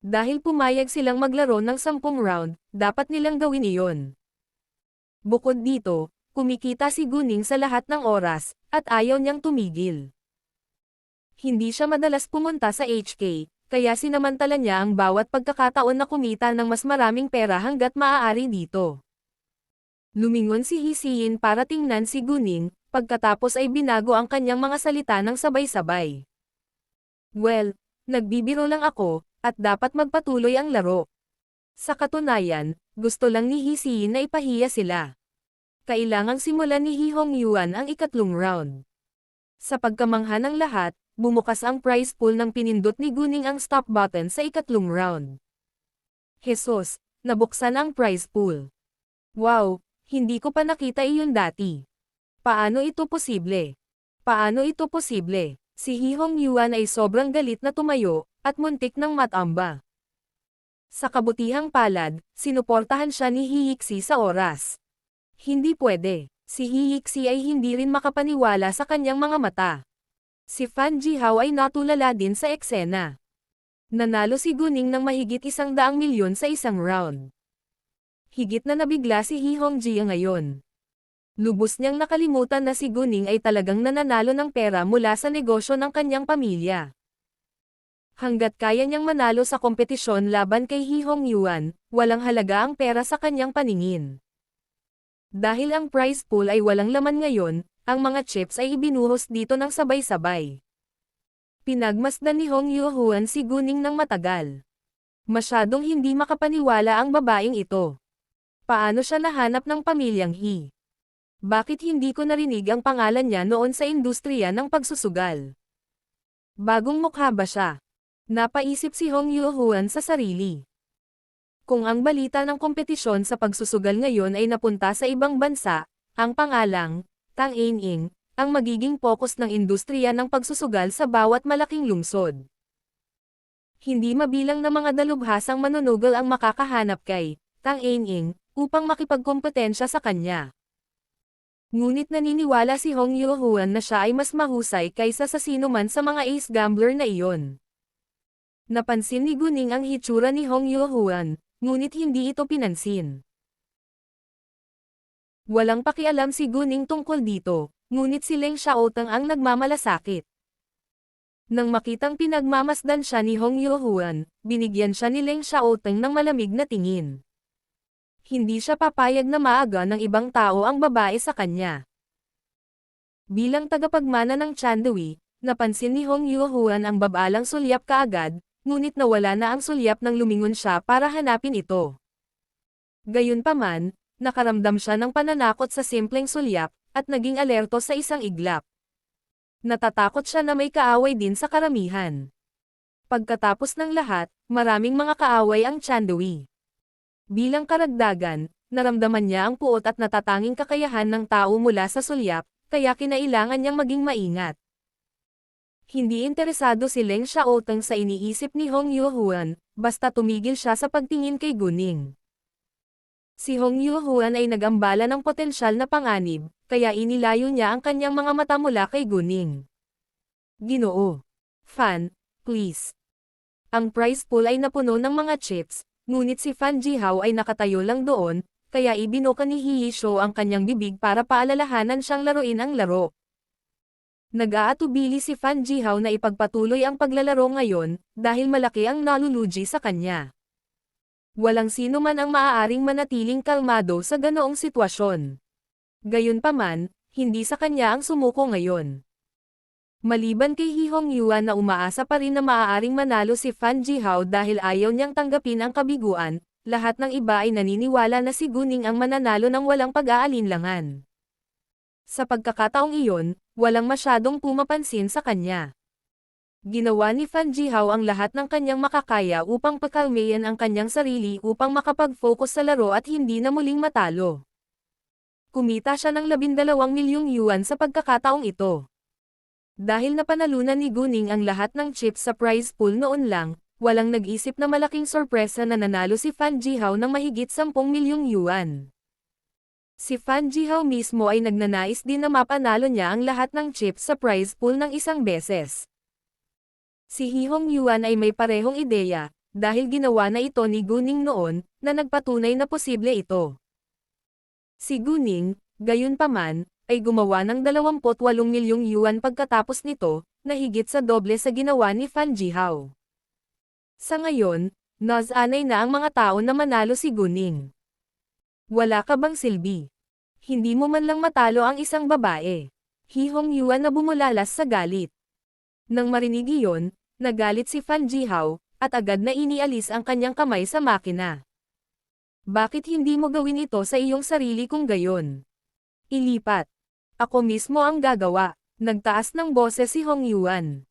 Dahil pumayag silang maglaro ng 10 round, dapat nilang gawin iyon. Bukod dito, kumikita si Guning sa lahat ng oras, at ayaw niyang tumigil. Hindi siya madalas pumunta sa HK, kaya sinamantala niya ang bawat pagkakataon na kumita ng mas maraming pera hanggat maaari dito. Lumingon si Hisiyin para tingnan si Guning, pagkatapos ay binago ang kanyang mga salita ng sabay-sabay. Well, nagbibiro lang ako, at dapat magpatuloy ang laro. Sa katunayan, gusto lang ni Hisiyin na ipahiya sila. Kailangang simulan ni Hihong Yuan ang ikatlong round. Sa pagkamangha ng lahat, bumukas ang prize pool nang pinindot ni Guning ang stop button sa ikatlong round. Jesus, nabuksan ang prize pool. Wow, hindi ko pa nakita iyon dati. Paano ito posible? Paano ito posible? Si Hihong Yuan ay sobrang galit na tumayo, at muntik ng matamba. Sa kabutihang palad, sinuportahan siya ni Hiyiksi sa oras. Hindi pwede. Si Hiyiksi ay hindi rin makapaniwala sa kanyang mga mata. Si Fan Jihao ay natulala din sa eksena. Nanalo si Guning ng mahigit 100 milyon sa isang round. Higit na nabigla si Hihong Jia ngayon. Lubos niyang nakalimutan na si Guning ay talagang nananalo ng pera mula sa negosyo ng kanyang pamilya. Hanggat kaya niyang manalo sa kompetisyon laban kay Hihong Yuan, walang halaga ang pera sa kanyang paningin. Dahil ang prize pool ay walang laman ngayon, ang mga chips ay ibinuhos dito ng sabay-sabay. Pinagmasdan ni Hong Yuhuan si Guning ng matagal. Masyadong hindi makapaniwala ang babaeng ito. Paano siya nahanap ng pamilyang He? Bakit hindi ko narinig ang pangalan niya noon sa industriya ng pagsusugal? Bagong mukha ba siya? Napaisip si Hong Yuhuan sa sarili. Kung ang balita ng kompetisyon sa pagsusugal ngayon ay napunta sa ibang bansa, ang pangalang, Tang Ain-ing, ang magiging focus ng industriya ng pagsusugal sa bawat malaking lungsod. Hindi mabilang na mga dalubhasang manunugol ang makakahanap kay Tang Ain-ing upang makipagkompetensya sa kanya. Ngunit naniniwala si Hong Yuhuan na siya ay mas mahusay kaysa sa sino man sa mga ace gambler na iyon. Napansin ni Guning ang hitsura ni Hong Yuhuan, ngunit hindi ito pinansin. Walang pakialam si Guning tungkol dito, ngunit si Leng Xiaotang ang nagmamalasakit. Nang makitang pinagmamasdan siya ni Hong Yuhuan, binigyan siya ni Leng Xiaotang ng malamig na tingin. Hindi siya papayag na maaga ng ibang tao ang babae sa kanya. Bilang tagapagmana ng Chandui, napansin ni Hong Yuhuan ang babalang sulyap kaagad, ngunit nawala na ang sulyap nang lumingon siya para hanapin ito. Gayunpaman, nakaramdam siya ng pananakot sa simpleng sulyap, at naging alerto sa isang iglap. Natatakot siya na may kaaway din sa karamihan. Pagkatapos ng lahat, maraming mga kaaway ang Chandui. Bilang karagdagan, naramdaman niya ang puot at natatanging kakayahan ng tao mula sa sulyap, kaya kinailangan niyang maging maingat. Hindi interesado si Leng Xiaotang sa iniisip ni Hong Yuhuan, basta tumigil siya sa pagtingin kay Guning. Si Hong Yuhuan ay nagambala ng potensyal na panganib, kaya inilayo niya ang kanyang mga mata mula kay Guning. Ginoo. Fan, please. Ang prize pool ay napuno ng mga chips, ngunit si Fan Jihao ay nakatayo lang doon, kaya ibinuka ni Hiyisho ang kanyang bibig para paalalahanan siyang laruin ang laro. Nag-aatubili si Fan Jihao na ipagpatuloy ang paglalaro ngayon, dahil malaki ang nalulugi sa kanya. Walang sino man ang maaaring manatiling kalmado sa ganoong sitwasyon. Gayunpaman, hindi sa kanya ang sumuko ngayon. Maliban kay Hihong Yuan na umaasa pa rin na maaaring manalo si Fan Jihao dahil ayaw niyang tanggapin ang kabiguan, lahat ng iba ay naniniwala na si Guning ang mananalo ng walang pag-aalinlangan. Sa pagkakataong iyon, walang masyadong pumapansin sa kanya. Ginawa ni Fan Jihao ang lahat ng kanyang makakaya upang pakalmayan ang kanyang sarili upang makapag-focus sa laro at hindi na muling matalo. Kumita siya ng 12 milyong yuan sa pagkakataong ito. Dahil napanalunan ni Guning ang lahat ng chips sa prize pool noon lang, walang nag-isip na malaking sorpresa na nanalo si Fan Jihao ng mahigit 10 milyong yuan. Si Fan Jihao mismo ay nagnanais din na mapanalo niya ang lahat ng chips sa prize pool ng isang beses. Si Hihong Yuan ay may parehong ideya, dahil ginawa na ito ni Guning noon, na nagpatunay na posible ito. Si Guning, gayunpaman, ay gumawa ng 28 milyong yuan pagkatapos nito, na higit sa doble sa ginawa ni Fan Jihao. Sa ngayon, nasanay na ang mga tao na manalo si Guning. Wala ka bang silbi? Hindi mo man lang matalo ang isang babae. Hi Hongyuan na bumulalas sa galit. Nang marinig iyon, nagalit si Fan Jihao, at agad na inialis ang kanyang kamay sa makina. Bakit hindi mo gawin ito sa iyong sarili kung gayon? Ilipat. Ako mismo ang gagawa. Nagtaas ng boses si Hongyuan.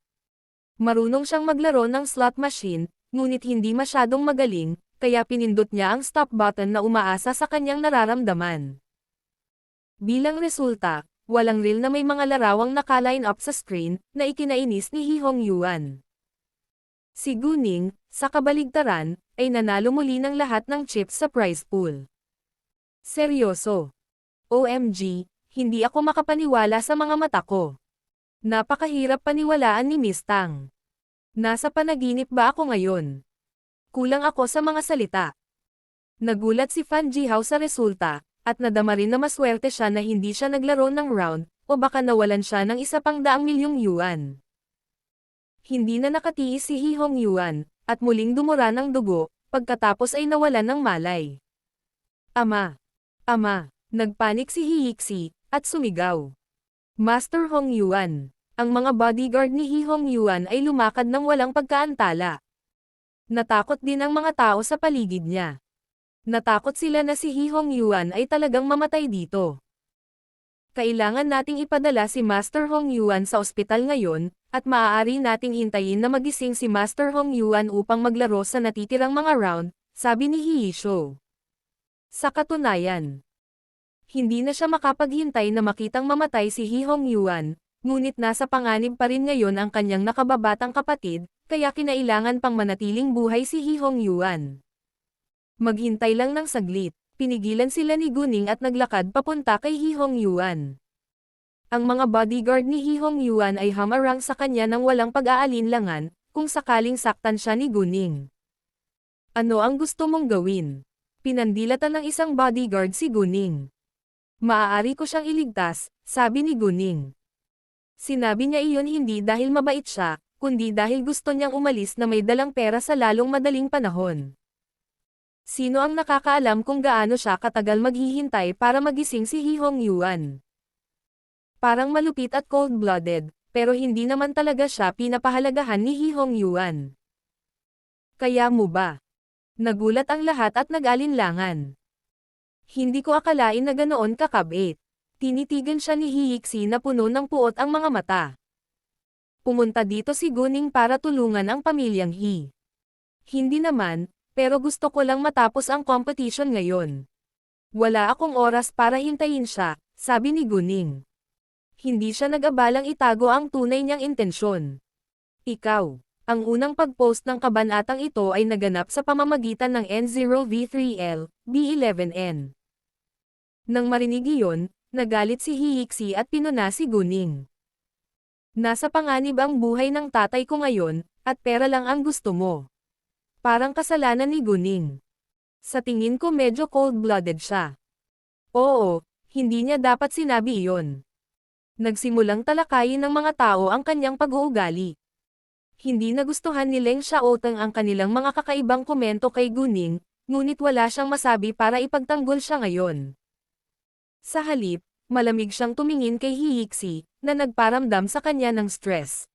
Marunong siyang maglaro ng slot machine, ngunit hindi masyadong magaling, kaya pinindot niya ang stop button na umaasa sa kanyang nararamdaman. Bilang resulta, walang reel na may mga larawang naka-line up sa screen, na ikinainis ni Hi Hongyuan. Si Guning, sa kabaligtaran, ay nanalo muli ng lahat ng chips sa prize pool. Seryoso. OMG, hindi ako makapaniwala sa mga mata ko. Napakahirap paniwalaan ni Miss Tang. Nasa panaginip ba ako ngayon? Kulang ako sa mga salita. Nagulat si Fan Jihao sa resulta, at nadama rin na maswerte siya na hindi siya naglaro ng round, o baka nawalan siya ng isa pang 100 milyong yuan. Hindi na nakatiis si Hi Hongyuan, at muling dumura ng dugo, pagkatapos ay nawalan ng malay. Ama! Ama! Nagpanik si Hiyiksi, at sumigaw. Master Hongyuan! Ang mga bodyguard ni Hi Hongyuan ay lumakad ng walang pagkaantala. Natakot din ang mga tao sa paligid niya. Natakot sila na si Hi Hongyuan ay talagang mamatay dito. Kailangan nating ipadala si Master Hongyuan sa ospital ngayon, at maaari nating hintayin na magising si Master Hongyuan upang maglaro sa natitirang mga round, sabi ni Hiyisho. Sa katunayan, hindi na siya makapaghintay na makitang mamatay si Hi Hongyuan, ngunit nasa panganib pa rin ngayon ang kanyang nakababatang kapatid, kaya kinailangan pang manatiling buhay si Hi Hongyuan. Maghintay lang ng saglit, pinigilan sila ni Guning at naglakad papunta kay Hi Hongyuan. Ang mga bodyguard ni Hi Hongyuan ay hamarang sa kanya ng walang pag-aalinlangan, kung sakaling saktan siya ni Guning. Ano ang gusto mong gawin? Pinandilatan ng isang bodyguard si Guning. Maaari ko siyang iligtas, sabi ni Guning. Sinabi niya iyon hindi dahil mabait siya, kundi dahil gusto niyang umalis na may dalang pera sa lalong madaling panahon. Sino ang nakakaalam kung gaano siya katagal maghihintay para magising si Hi Hongyuan? Parang malupit at cold-blooded, pero hindi naman talaga siya pinapahalagahan ni Hi Hongyuan. Kaya mo ba? Nagulat ang lahat at nag-alinlangan. Hindi ko akalain na ganoon kakabait. Tinitigan siya ni Hiyiksi na puno ng puot ang mga mata. Pumunta dito si Guning para tulungan ang pamilyang Hi. Hindi naman, pero gusto ko lang matapos ang competition ngayon. Wala akong oras para hintayin siya, sabi ni Guning. Hindi siya nag-abalang itago ang tunay niyang intensyon. Ikaw, ang unang pag-post ng kabanatang ito ay naganap sa pamamagitan ng N0V3L, B11N. Nang marinig iyon, nagalit si Hiyiksi at pinuna si Guning. Nasa panganib ang buhay ng tatay ko ngayon, at pera lang ang gusto mo. Parang kasalanan ni Guning. Sa tingin ko medyo cold-blooded siya. Oo, hindi niya dapat sinabi iyon. Nagsimulang talakayin ng mga tao ang kanyang pag-uugali. Hindi nagustuhan ni Leng Xiaoteng ang kanilang mga kakaibang komento kay Guning, ngunit wala siyang masabi para ipagtanggol siya ngayon. Sa halip, malamig siyang tumingin kay Hiyiksi, na nagparamdam sa kanya ng stress.